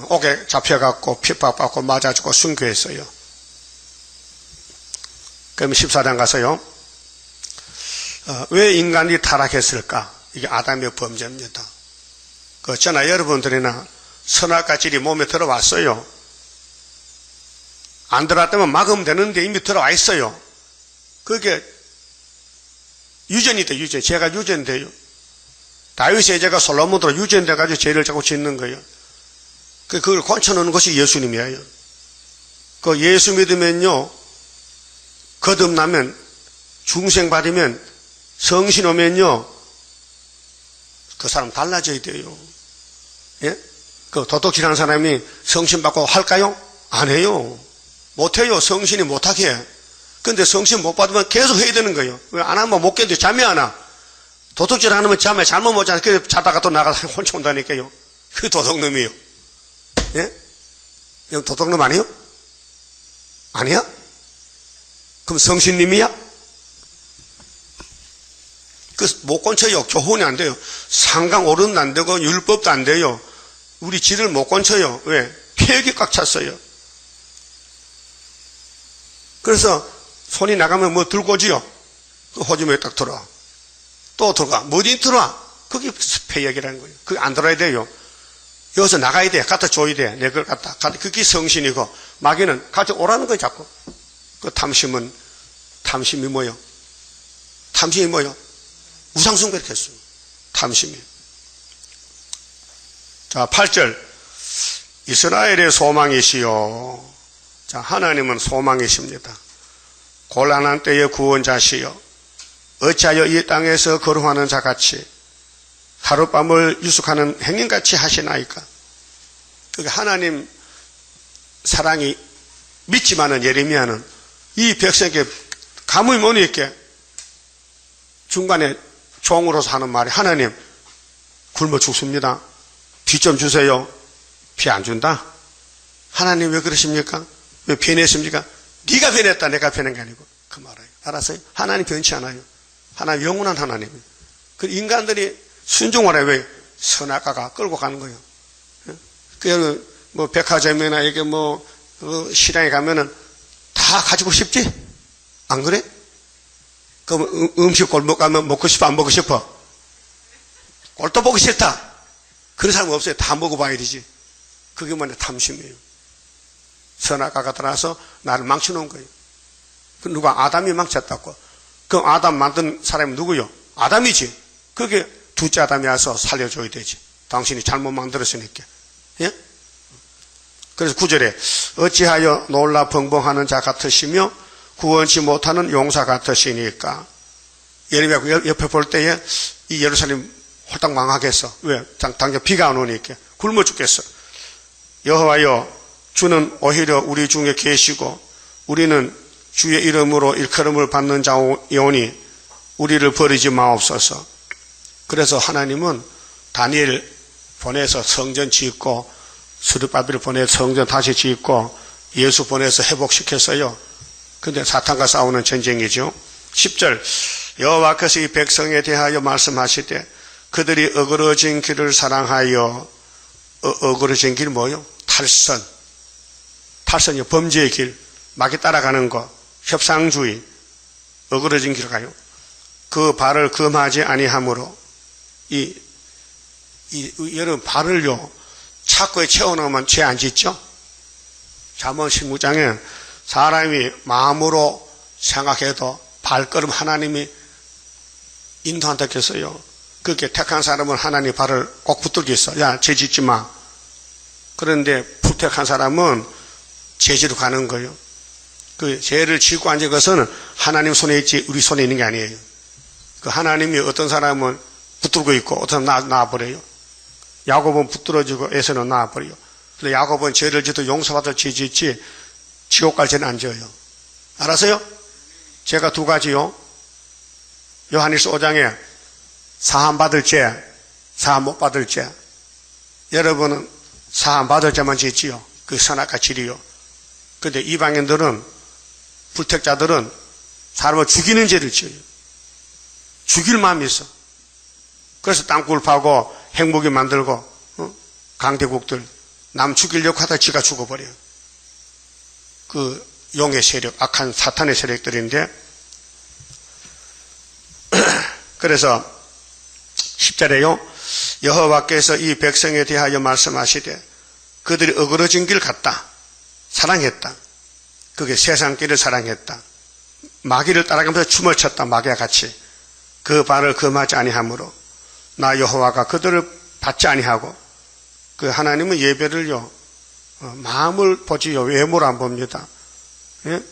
옥에 잡혀갖고 핍박받고 맞아주고 순교했어요. 그럼 14장 가서요. 왜 인간이 타락했을까? 이게 아담의 범죄입니다. 저나 여러분들이나 선악과 질이 몸에 들어왔어요. 안 들어왔다면 막으면 되는데 이미 들어와 있어요. 그게 유전이 돼, 유전. 죄가 유전돼요. 다윗의 죄가 솔로몬으로 유전돼가지고 죄를 자꾸 짓는 거예요. 그걸 고쳐놓는 것이 예수님이에요. 그 예수 믿으면요, 거듭나면, 중생받으면, 성신 오면요, 그 사람 달라져야 돼요. 예? 그 도둑질하는 사람이 성신 받고 할까요? 안 해요. 못해요. 성신이 못하게 해. 근데 성신 못 받으면 계속 해야 되는 거예요. 왜 안 하면 못 견뎌. 잠이 안 와. 도둑질 안 하면 잠에 잘못 못 자요. 그래서 자다가 또 나가서 혼자 온다니까요. 그 도둑놈이에요. 예? 형 도둑놈 아니에요? 아니야? 그럼 성신님이야? 못 건쳐요. 교훈이 안 돼요. 상강 오른도 안 되고 율법도 안 돼요. 우리 질을 못 건쳐요. 왜? 폐역이 꽉 찼어요. 그래서 손이 나가면 뭐 들고 오지요? 그 호주머니에 딱 들어와. 또 들어가. 뭐지 들어와? 그게 폐역이라는 거예요. 그게 안 들어야 돼요. 여기서 나가야 돼. 갖다 줘야 돼. 내 걸 갖다. 그게 성신이고, 마귀는 가져오라는 거예요, 자꾸. 그 탐심이 뭐요? 탐심이 뭐요? 우상숭배 이렇게 했어요. 탐심이. 자, 8절. 이스라엘의 소망이시요. 자, 하나님은 소망이십니다. 곤란한 때의 구원자시요. 어찌하여 이 땅에서 거룩하는 자같이 하룻밤을 유숙하는 행인같이 하시나이까. 그러니까 하나님 사랑이 믿지만은 예레미야는 이 백성에게 감히 못 있게 중간에 종으로서 하는 말이 하나님 굶어 죽습니다. 비 좀 주세요. 비 안 준다? 하나님 왜 그러십니까? 왜 변했습니까? 네가 변했다. 내가 변한 게 아니고. 그 말이에요. 알았어요? 하나님 변치 않아요. 하나님 영원한 하나님이에요. 그 인간들이 순종을 해요. 왜? 선악과가 끌고 가는 거예요. 그 뭐 백화점이나 이게 뭐 시장에 가면은 다 가지고 싶지? 안 그래? 그럼 음식 골목 가면 먹고 싶어 안 먹고 싶어? 꼴도 보기 싫다. 그런 사람 없어요. 다 먹어봐야 되지. 그게 뭐냐? 탐심이에요. 선악과가 들어와서 나를 망쳐놓은 거예요. 누가? 아담이 망쳤다고. 그럼 아담 만든 사람이 누구요? 아담이지. 그게 둘째 아담이 와서 살려줘야 되지. 당신이 잘못 만들었으니까. 예? 그래서 9절에 어찌하여 놀라 벙벙하는 자 같으시며 구원치 못하는 용사 같으시니까. 예레미야 옆에 볼 때에 이 예루살렘 홀딱 망하겠어. 왜? 당장 비가 안 오니까. 굶어 죽겠어. 여호와여, 주는 오히려 우리 중에 계시고 우리는 주의 이름으로 일컬음을 받는 자오니 우리를 버리지 마옵소서. 그래서 하나님은 다니엘 보내서 성전 짓고 스룹바벨을 보내서 성전 다시 짓고 예수 보내서 회복시켰어요. 근데 사탄과 싸우는 전쟁이죠. 10절 여호와께서 이 백성에 대하여 말씀하시되 그들이 어그러진 길을 사랑하여 어그러진 길 뭐요? 탈선이요. 범죄의 길, 마귀 따라가는 거, 협상주의, 어그러진 길을 가요. 그 발을 금하지 아니하므로 여러분 발을요 착고에 채워넣으면 죄 안 짓죠? 잠언 16장에 사람이 마음으로 생각해도 발걸음 하나님이 인도한다 했어요. 그렇게 택한 사람은 하나님 발을 꼭 붙들고 있어. 야, 죄 짓지 마. 그런데 불택한 사람은 죄지로 가는 거예요. 그 죄를 짓고 앉은 것은 하나님 손에 있지 우리 손에 있는 게 아니에요. 그 하나님이 어떤 사람은 붙들고 있고 어떤 사람은 놔버려요. 야곱은 붙들어지고 에서는 놔버려요. 근데 야곱은 죄를 짓도 용서받을 죄 짓지 지옥 갈 죄는 안 지어요. 알았어요? 죄가 두 가지요. 요한일서 5장에 사함 받을 죄, 사함 못 받을 죄. 여러분은 사함 받을 죄만 짓지요. 그 선악과 질이요. 근데 이방인들은 불택자들은 사람을 죽이는 죄를 지어요. 죽일 마음이 있어. 그래서 땅굴 파고 행복이 만들고 강대국들 남 죽이려고 하다 지가 죽어버려요. 그 용의 세력, 악한 사탄의 세력들인데 그래서 10절에요. 여호와께서 이 백성에 대하여 말씀하시되 그들이 어그러진 길 갔다. 사랑했다. 그게 세상 길을 사랑했다. 마귀를 따라가면서 춤을 췄다. 마귀와 같이. 그 발을 금하지 아니하므로 나 여호와가 그들을 받지 아니하고 그 하나님은 예배를요 마음을 보지요 외모를 안 봅니다. 예?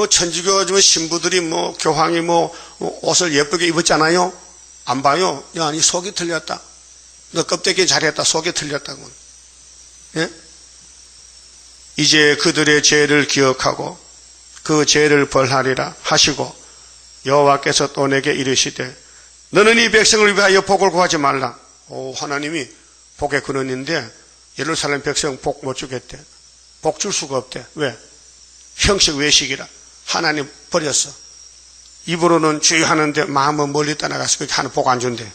천주교 신부들이 교황이 옷을 예쁘게 입었잖아요. 안 봐요. 야, 네 속이 틀렸다. 너 껍데기 잘했다. 속이 틀렸다고. 예? 이제 그들의 죄를 기억하고 그 죄를 벌하리라 하시고 여호와께서 또 내게 이르시되 너는 이 백성을 위하여 복을 구하지 말라. 오, 하나님이 복의 근원인데 예루살렘 백성 복 못 주겠대. 복 줄 수가 없대. 왜? 형식 외식이라. 하나님 버렸어. 입으로는 주여 하는데 마음은 멀리 떠나가서 그렇게 하는 복 안 준대.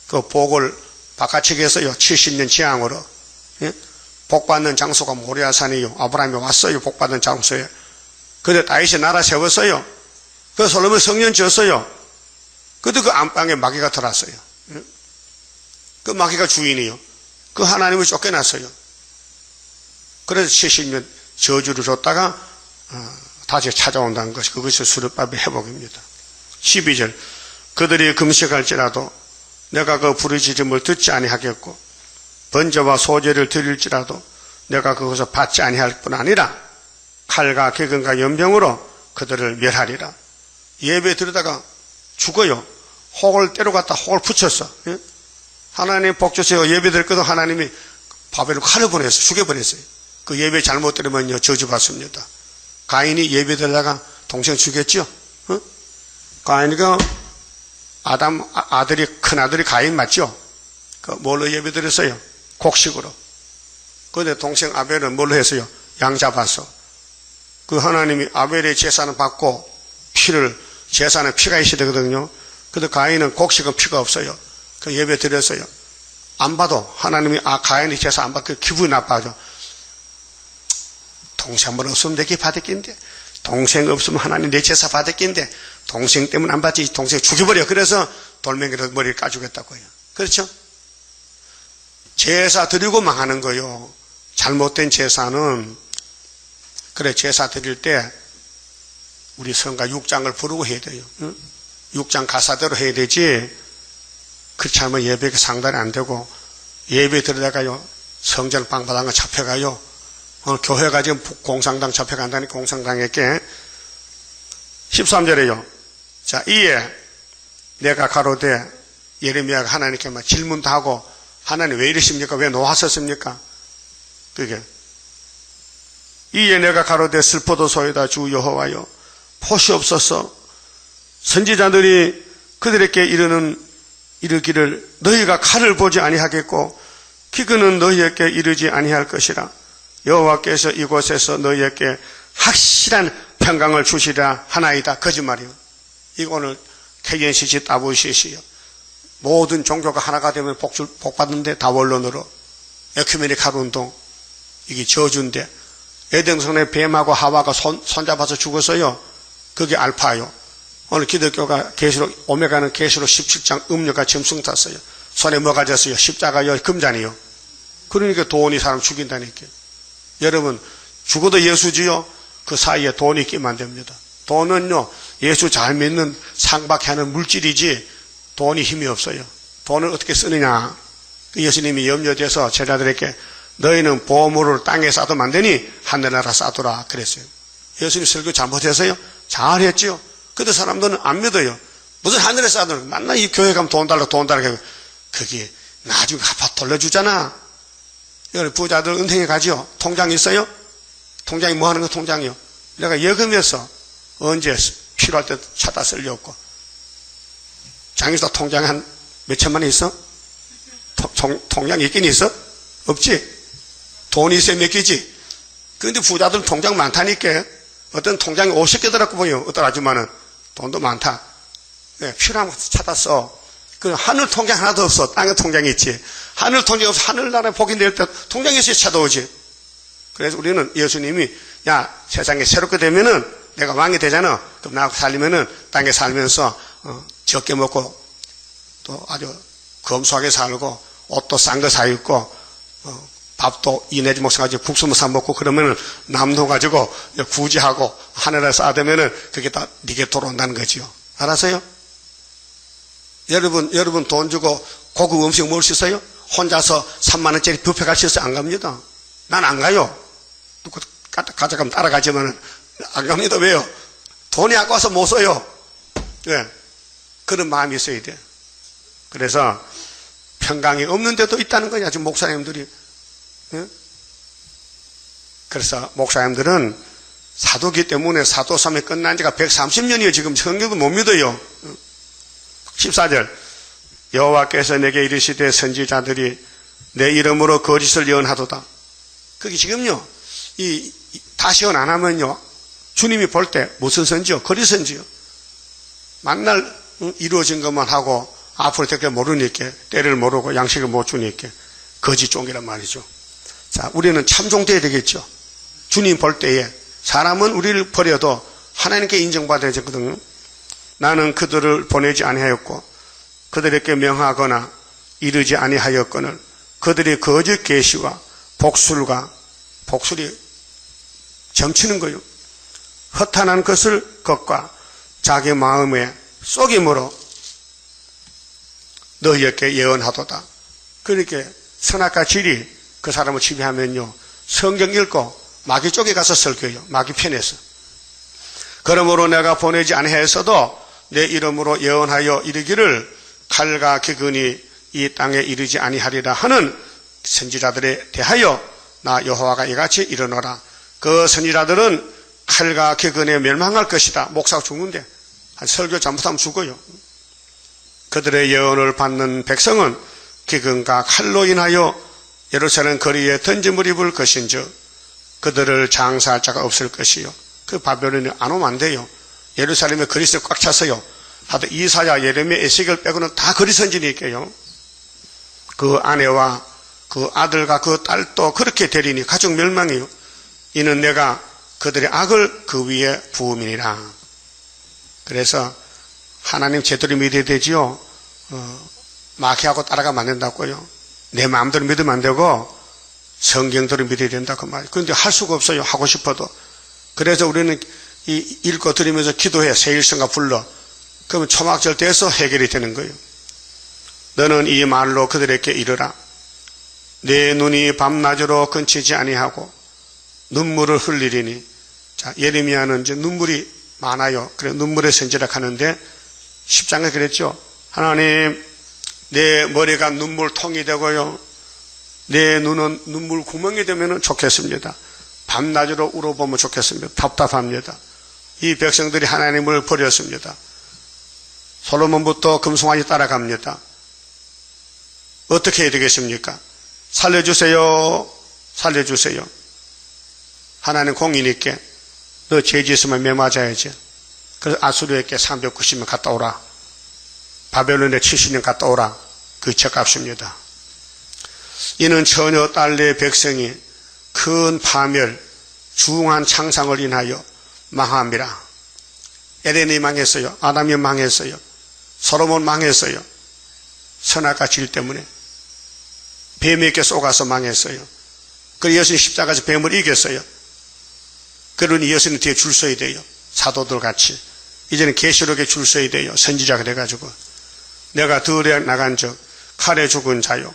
그 복을 바깥측에서요 70년 지향으로 예? 복 받는 장소가 모리아산이요. 아브라함이 왔어요. 복 받는 장소에. 근데 다윗이 나라 세웠어요. 그 솔로몬 성전 지었어요. 그때 그 안방에 마귀가 들어왔어요. 예? 그 마귀가 주인이요. 그 하나님을 쫓겨났어요. 그래서 70년 저주를 줬다가 다시 찾아온다는 것이 그것이 수르바벨 회복입니다. 12절 그들이 금식할지라도 내가 그 부르짖음을 듣지 아니하겠고 번제와 소제를 드릴지라도 내가 그것을 받지 아니할 뿐 아니라 칼과 개근과 연병으로 그들을 멸하리라. 예배 드리다가 죽어요. 혹을 때려 갖다 혹을 붙였어. 예? 하나님 복 주세요. 예배 드렸거든 하나님이 바벨로 칼을 보냈어요. 죽여버렸어요. 그 예배 잘못 드리면요 저주받습니다. 가인이 예배 드리다가 동생 죽였죠. 어? 가인이가 아담 아들이 큰 아들이 가인 맞죠? 그 뭘로 예배 드렸어요? 곡식으로. 그런데 동생 아벨은 뭘로 했어요? 양 잡아서. 그 하나님이 아벨의 제사는 받고 제사는 피가 있어야 되거든요. 근데 가인은 곡식은 피가 없어요. 그 예배 드렸어요. 안 봐도 하나님이 가인이 제사 안 받고 기분이 나빠져. 동생만 없으면 내게 받을 낀데 동생 없으면 하나님 내 제사 받을 낀데 동생 때문에 안 받지. 동생 죽여버려. 그래서 돌멩이로 머리를 까주겠다고요. 그렇죠? 제사 드리고 망하는 거요. 잘못된 제사는 그래 제사 드릴 때 우리 성가 6장을 부르고 해야 돼요. 응? 6장 가사대로 해야 되지. 그렇지 않으면 예배가 상달이 안 되고 예배 드리다가요 성전 방바닥에 잡혀가요. 오늘 교회가 지금 공산당 잡혀간다니 공산당에게 13절에요. 자, 이에 내가 가로되 예레미야가 하나님께 막 질문도 하고 하나님 왜 이러십니까? 왜 놓았었습니까? 그게 이에 내가 가로되 슬퍼도소이다 주 여호와여 포시옵소서. 선지자들이 그들에게 이르기를 너희가 칼을 보지 아니하겠고 기근은 너희에게 이르지 아니할 것이라. 여호와께서 이곳에서 너희에게 확실한 평강을 주시라 하나이다. 거짓말이요. 이거 오늘 KNCC 따보시시요. 모든 종교가 하나가 되면 복 받는데 다 원론으로 에큐메니칼 운동 이게 저주인데 에덴성에 뱀하고 하와가 손잡아서 죽었어요. 그게 알파요. 오늘 기독교가 계시록 오메가는 계시록 17장 음료가 짐승 탔어요. 손에 뭐가 졌어요? 십자가요 금잔이요. 그러니까 돈이 사람 죽인다니까요. 여러분 죽어도 예수지요. 그 사이에 돈이 끼면 안 됩니다. 돈은요 예수 잘 믿는 상박해 하는 물질이지 돈이 힘이 없어요. 돈을 어떻게 쓰느냐. 예수님이 염려돼서 제자들에게 너희는 보물을 땅에 쌓아도 안 되니 하늘나라 쌓아두라 그랬어요. 예수님 설교 잘못해서요? 잘했지요. 근데 사람들은 안 믿어요. 무슨 하늘에 쌓아두는 맨날 이 교회 가면 돈 달라 그게 나중에 갚아 돌려주잖아. 여기 부자들 은행에 가지요. 통장 있어요? 통장이 뭐 하는 거 통장이요? 내가 예금해서 언제 필요할 때 찾아 쓰려고. 장에서 통장에 한 몇천만 원 있어? 통장이 있긴 있어? 없지? 돈이 있어야 몇 개지? 그런데 부자들은 통장 많다니까. 어떤 통장에 50개 들었고 보여. 어떤 아줌마는 돈도 많다. 네, 필요한 거 찾아 써. 그 하늘 통장 하나도 없어. 땅에 통장이 있지. 하늘 통장이 없어. 하늘나라에 복이 내릴 때 통장이 있어야 찾아오지. 그래서 우리는 예수님이 야 세상에 새롭게 되면은 내가 왕이 되잖아. 그럼 나하고 살리면은 땅에 살면서 적게 먹고 또 아주 검소하게 살고 옷도 싼 거 사 입고 밥도 이내지 목숨까지 국수만 사 먹고 그러면은 남도 가지고 구제하고 하늘에 쌓아대면은 그게 다 네게 돌아온다는 거지요. 알았어요? 여러분 돈 주고 고급 음식 먹을 수 있어요? 혼자서 3만 원짜리 뷔페 갈 수 있어요? 안 갑니다. 난 안 가요. 누구 가져가면 따라가지만 안 갑니다. 왜요? 돈이 아까워서 못 써요. 왜? 그런 마음이 있어야 돼. 그래서 평강이 없는 데도 있다는 거냐, 지금 목사님들이. 예? 그래서 목사님들은 사도기 때문에 사도섬이 끝난 지가 130년이에요. 지금 성경도 못 믿어요. 14절 여호와께서 내게 이르시되 선지자들이 내 이름으로 거짓을 예언하도다. 그게 지금요 다시 예언 안 하면요 주님이 볼 때 무슨 선지요? 거짓 선지요. 만날 이루어진 것만 하고 앞으로 될 게 모르니까 때를 모르고 양식을 못 주니까 거짓 종이란 말이죠. 자, 우리는 참종돼야 되겠죠. 주님 볼 때에 사람은 우리를 버려도 하나님께 인정받아야 되거든요. 나는 그들을 보내지 아니하였고 그들에게 명하거나 이르지 아니하였거늘 그들이 거짓 계시와 복술이 점치는 거요. 허탄한 것과 자기 마음에 속임으로 너희에게 예언하도다. 그렇게 선악과 질이 그 사람을 지배하면요 성경 읽고 마귀 쪽에 가서 설교해요. 마귀 편에서. 그러므로 내가 보내지 아니하였어도 내 이름으로 예언하여 이르기를 칼과 기근이 이 땅에 이르지 아니하리라 하는 선지자들에 대하여 나 여호와가 이같이 이르노라. 그 선지자들은 칼과 기근에 멸망할 것이다. 목사가 죽는데 설교 잘못하면 죽어요. 그들의 예언을 받는 백성은 기근과 칼로 인하여 예루살렘 거리에 던짐을 입을 것인즉 그들을 장사할 자가 없을 것이요. 그 바벨론이 안 오면 안 돼요. 예루살렘에 거리서 꽉 찼어요. 하도 이사야, 예레미야, 에스겔 빼고는 다 거리 선지니까요. 그 아내와 그 아들과 그 딸도 그렇게 되리니 가족 멸망이요. 이는 내가 그들의 악을 그 위에 부음이니라. 그래서 하나님 제대로 믿어야 되지요. 마귀하고 따라가면 안 된다고요. 내 마음대로 믿으면 안 되고 성경대로 믿어야 된다 그 말이에요. 그런데 할 수가 없어요. 하고 싶어도. 그래서 우리는 읽고 들으면서 기도해. 세일성가 불러. 그러면 초막절 돼서 해결이 되는 거예요. 너는 이 말로 그들에게 이르라. 내 눈이 밤낮으로 끊치지 아니하고 눈물을 흘리리니. 자, 예레미야는 이제 눈물이 많아요. 그래 눈물의 선지라 하는데 10장에 그랬죠. 하나님, 내 머리가 눈물통이 되고요. 내 눈은 눈물 구멍이 되면 좋겠습니다. 밤낮으로 울어보면 좋겠습니다. 답답합니다. 이 백성들이 하나님을 버렸습니다. 솔로몬부터 금송아지 따라갑니다. 어떻게 해야 되겠습니까? 살려주세요. 살려주세요. 하나님 공이니까 너 죄 지으면 매 맞아야지. 그래서 아수르에게 390년 갔다 오라. 바벨론에 70년 갔다 오라. 그 죗값입니다. 이는 처녀 딸내 백성이 큰 파멸, 중한 창상을 인하여 망함이라. 에덴이 망했어요. 아담이 망했어요. 솔로몬 망했어요. 선악과 질 때문에 뱀에게 쏘가서 망했어요. 그래서 예수님 십자가에서 뱀을 이겼어요. 그러니 예수님 뒤에 줄 서야 돼요. 사도들 같이. 이제는 계시록에 줄 서야 돼요. 선지자가 돼가지고. 내가 들에 나간 적 칼에 죽은 자요.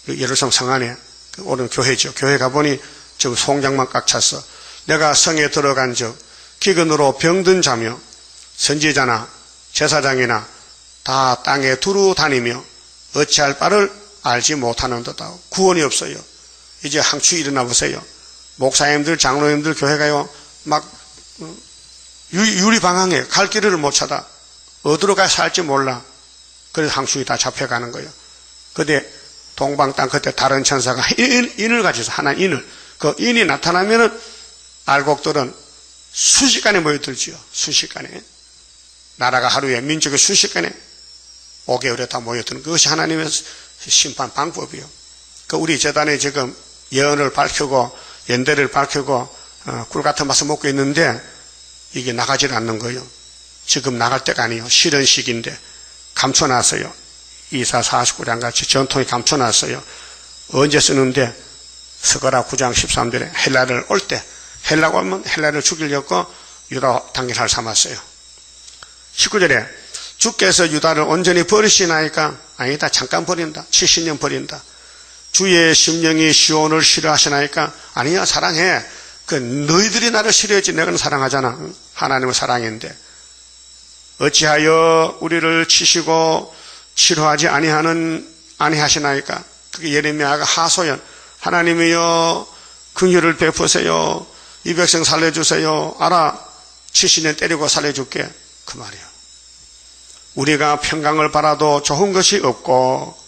예루살렘 성 안에 오른 교회죠. 교회 가보니 지금 송장만 꽉 찼어. 내가 성에 들어간 적 기근으로 병든 자며 선지자나 제사장이나 다 땅에 두루 다니며 어찌할 바를 알지 못하는도다. 구원이 없어요. 이제 항추 일어나 보세요. 목사님들, 장로님들 교회가요 막 유리방황에 갈 길을 못 찾아. 어디로 가야 살지 몰라. 그래서 항축이 다 잡혀가는 거예요. 근데 동방 땅 끝에 다른 천사가 인을 가지고 하나 인을. 그 인이 나타나면은 알곡들은 순식간에 모여들지요. 순식간에. 나라가 하루에 민족이 순식간에 5개월에 다 모여드는 그것이 하나님의 심판 방법이요. 그 우리 재단에 지금 예언을 밝히고 연대를 밝히고 꿀 같은 맛을 먹고 있는데 이게 나가질 않는 거예요. 지금 나갈 때가 아니에요. 실현 시기인데 감춰놨어요. 이사 49장 같이 전통이 감춰놨어요. 언제 쓰는데 스가랴 9장 13절에 헬라를 올 때 헬라가 오면 헬라를 죽이려고 유다 단결할 삼았어요. 19절에 주께서 유다를 온전히 버리시나이까? 아니다. 잠깐 버린다. 70년 버린다. 주의 심령이 시온을 싫어하시나이까? 아니야. 사랑해. 그 너희들이 나를 싫어했지 내가 사랑하잖아. 하나님의 사랑인데 어찌하여 우리를 치시고 싫어하지 아니하시나이까? 그게 예레미야가 하소연 하나님이여 긍휼을 베푸세요. 이 백성 살려주세요. 알아 70년 때리고 살려줄게. 그 말이에요. 우리가 평강을 바라도 좋은 것이 없고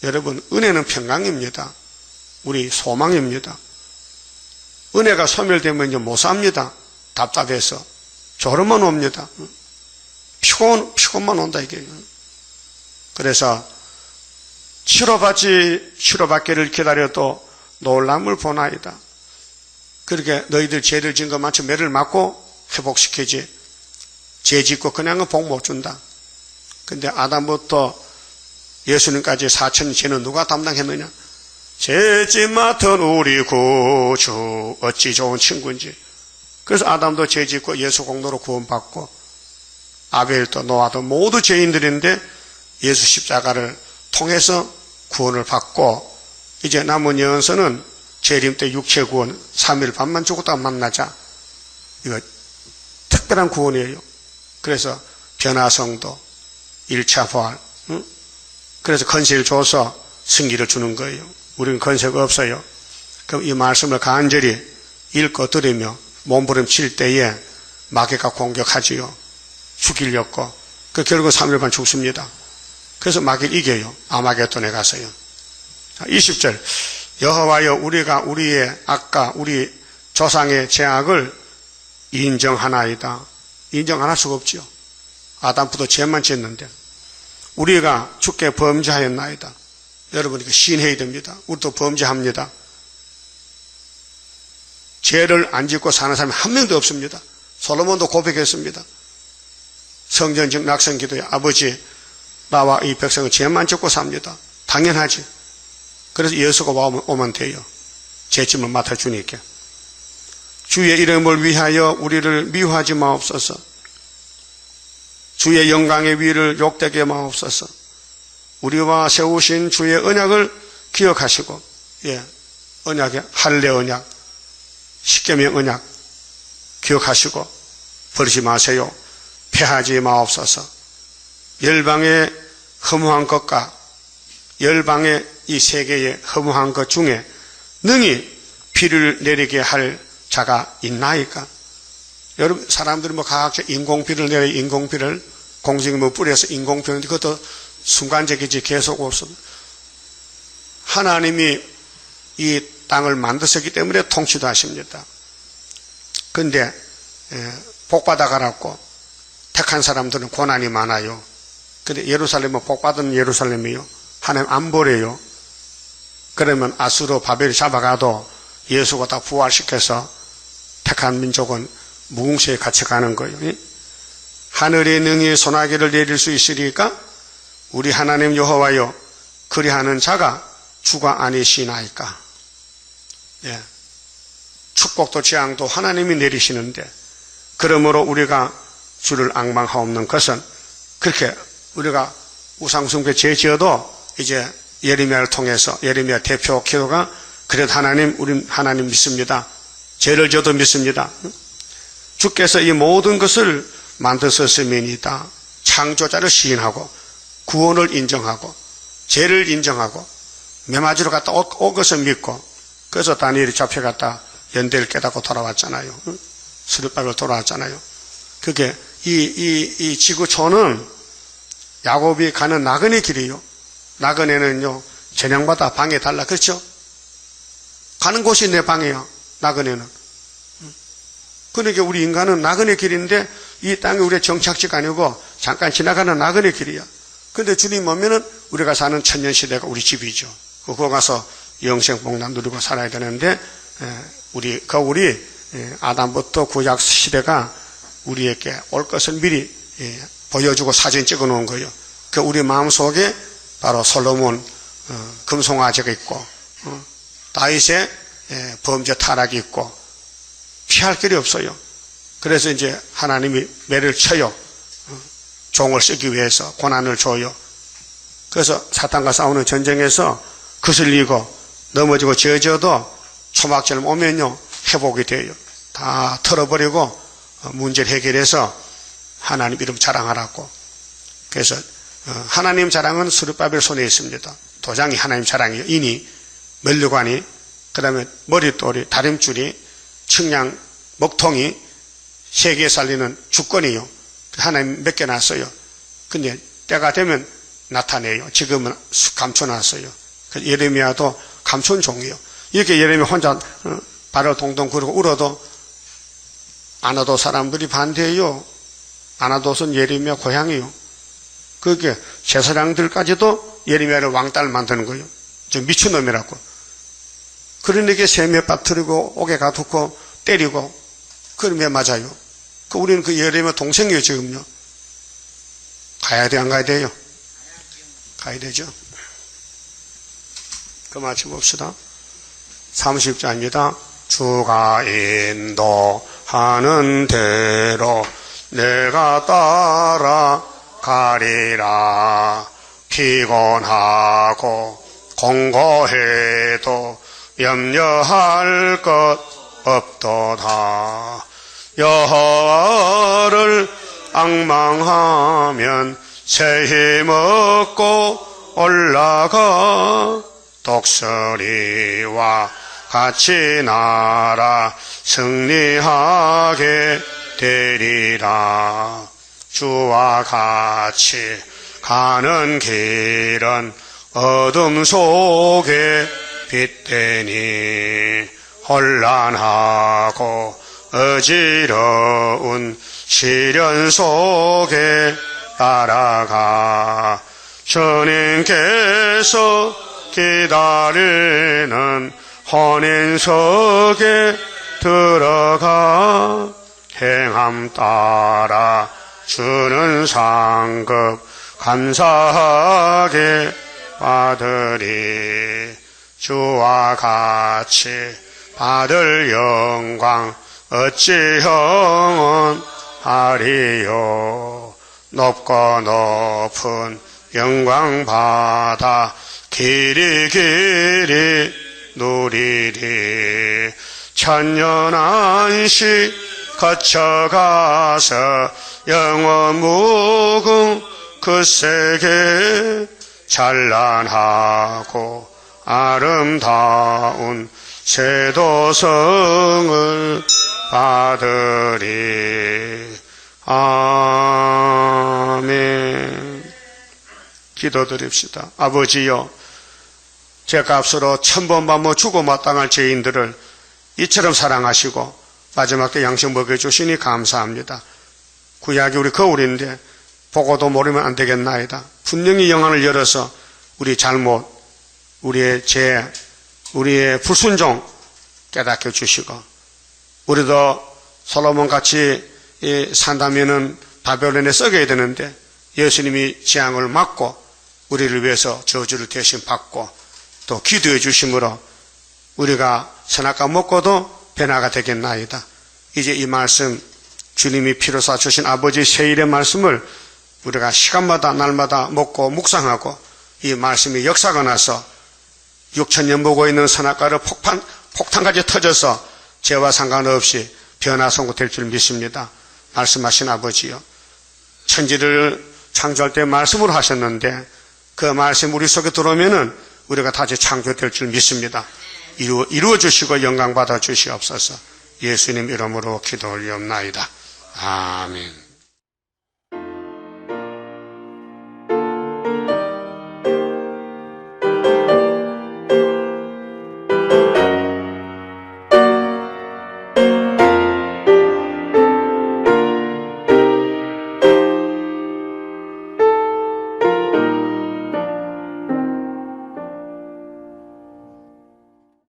여러분 은혜는 평강입니다. 우리 소망입니다. 은혜가 소멸되면 이제 못 삽니다. 답답해서 졸음만 옵니다. 피곤만 온다 이게. 그래서 치료받기를 기다려도 놀람을 보나이다. 그렇게 너희들 죄를 지은 것 만큼 매를 맞고 회복시키지. 죄 짓고 그냥은 복 못 준다. 근데 아담부터 예수님까지 4천 죄는 누가 담당했느냐? 죄짓 맡은 우리 구주 어찌 좋은 친구인지. 그래서 아담도 죄 짓고 예수 공로로 구원받고 아벨도 노아도 모두 죄인들인데 예수 십자가를 통해서 구원을 받고 이제 남은 영혼서는 재림 때 육체 구원 3일 반만 죽었다가 만나자. 이거 특별한 구원이에요. 그래서 변화성도 1차 부활. 그래서 건세를 줘서 승기를 주는 거예요. 우리는 건세가 없어요. 그럼 이 말씀을 간절히 읽고 들으며 몸부림칠 때에 마귀가 공격하지요. 죽이려고. 그 결국 3일 반 죽습니다. 그래서 마귀를 이겨요. 아마겟돈에 가서요. 20절 여호와여 우리가 우리의 악과 우리 조상의 죄악을 인정하나이다. 인정 안 할 수가 없지요. 아담부터 죄만 짓는데 우리가 주께 범죄하였나이다. 여러분 이거 시인해야 됩니다. 우리도 범죄합니다. 죄를 안 짓고 사는 사람이 한 명도 없습니다. 솔로몬도 고백했습니다. 성전적 낙성 기도에 아버지 나와 이 백성은 죄만 짓고 삽니다. 당연하지. 그래서 예수가 오면 돼요. 죄짐을 맡아주니까. 주의 이름을 위하여 우리를 미워하지 마옵소서. 주의 영광의 위를 욕되게 마옵소서. 우리와 세우신 주의 언약을 기억하시고, 언약의 할례 언약, 십계명 언약 기억하시고 버리지 마세요. 패하지 마옵소서. 열방의 허무한 것과 열방의 이 세계의 허무한 것 중에 능히 비를 내리게 할 자가 있나이까? 여러분 사람들이 뭐 각각 인공비를 내려 인공비를 공중에 뭐 뿌려서 인공비를 그것도 순간적이지 계속 없습니다. 하나님이 이 땅을 만드셨기 때문에 통치도 하십니다. 그런데 복받아 가라고 택한 사람들은 고난이 많아요. 근데 예루살렘은 복받은 예루살렘이요. 하나님 안 버려요. 그러면 아수르 바벨이 잡아가도 예수가 다 부활시켜서 택한 민족은 무궁시에 같이 가는 거예요. 하늘에 능히 소나기를 내릴 수 있으리까? 우리 하나님 여호와여 그리하는 자가 주가 아니시나이까? 축복도 재앙도 하나님이 내리시는데 그러므로 우리가 주를 앙망하옵는 것은 그렇게 우리가 우상숭배 죄 지어도 이제 예레미야를 통해서 예레미야 대표 기도가 그래도 하나님 우린 하나님 믿습니다. 죄를 져도 믿습니다. 주께서 이 모든 것을 만드셨음이니이다. 창조자를 시인하고 구원을 인정하고 죄를 인정하고 메마지로 갔다 올 것을 믿고 그래서 다니엘이 잡혀갔다 연대를 깨닫고 돌아왔잖아요. 수렵밥을 돌아왔잖아요. 그게 이 지구촌은 야곱이 가는 나그네 길이요. 나그네는요 저녁마다 방에 달라. 그렇죠? 가는 곳이 내 방이야. 나그네는. 그러니까 우리 인간은 나그네 길인데 이 땅이 우리의 정착지가 아니고 잠깐 지나가는 나그네 길이야. 근데 주님 오면은 우리가 사는 천년 시대가 우리 집이죠. 그거 가서 영생 복락 누리고 살아야 되는데, 우리 아담부터 구약 시대가 우리에게 올 것을 미리 보여주고 사진 찍어 놓은 거예요. 그 우리 마음속에 바로 솔로몬 금송아지가 있고, 다윗의 범죄 타락이 있고, 피할 길이 없어요. 그래서 이제 하나님이 매를 쳐요. 종을 쓰기 위해서 고난을 줘요. 그래서 사탄과 싸우는 전쟁에서 거슬리고 넘어지고 지어져도 초막절을 오면요 회복이 돼요. 다 털어버리고 문제를 해결해서 하나님 이름 자랑하라고. 그래서 하나님 자랑은 스룹바벨 손에 있습니다. 도장이 하나님 자랑이에요. 인이, 면류관이, 그 다음에 머릿돌이, 다림줄이, 측량, 먹통이, 세계 살리는 주권이요. 하나님 몇 개 놨어요. 근데 때가 되면 나타내요. 지금은 감춰놨어요. 예레미야도 감춘 종이요. 이렇게 예레미야 혼자 발을 동동 구르고 울어도 아나도 사람들이 반대해요. 아나도는 예레미야 고향이요. 그게 제사장들까지도 예레미야를 왕따를 만드는 거예요. 저 미친놈이라고. 그러니까 샘에 빠뜨리고 옥에 가두고 때리고 그러면 맞아요. 우리는 그 예레미야 동생이에요. 지금요. 가야 돼 안 가야 돼요? 가야 되죠. 그 마치 봅시다. 30자입니다. 주가 인도하는 대로 내가 따라가리라. 피곤하고 공고해도 염려할 것 없도다. 여호와를 앙망하면 새 힘 얻고 올라가. 독수리와 같이 날아 승리하게 되리라. 주와 같이 가는 길은 어둠 속에 빛되니 혼란하고 어지러운 시련 속에 따라가. 주님께서 기다리는 혼인석에 들어가. 행함 따라 주는 상급 감사하게 받으리. 주와 같이 받을 영광 어찌 영원하리요. 높고 높은 영광 받아 길이 길이 누리리. 천년 안식 거쳐가서 영원 무궁 그 세계 찬란하고 아름다운 세도성을 받으리. 아멘. 기도드립시다. 아버지여, 죄값으로 천번 받고 죽어 마땅할 죄인들을 이처럼 사랑하시고 마지막 때 양식 먹여주시니 감사합니다. 구약이 우리 거울인데 보고도 모르면 안 되겠나이다. 분명히 영안을 열어서 우리 잘못, 우리의 죄, 우리의 불순종 깨닫게 주시고, 우리도 솔로몬같이 산다면은 바벨론에 썩어야 되는데 예수님이 재앙을 막고 우리를 위해서 저주를 대신 받고 또 기도해 주심으로 우리가 선악과 먹고도 변화가 되겠나이다. 이제 이 말씀, 주님이 피로 사 주신 아버지 세일의 말씀을 우리가 시간마다 날마다 먹고 묵상하고 이 말씀이 역사가 나서 6,000년 보고 있는 선악과를 폭탄까지 터져서 죄와 상관없이 변화 선고될 줄 믿습니다. 말씀하신 아버지요, 천지를 창조할 때 말씀으로 하셨는데 그 말씀 우리 속에 들어오면은 우리가 다시 창조될 줄 믿습니다. 이루어 주시고 영광 받아 주시옵소서. 예수님 이름으로 기도 올리옵나이다. 아멘.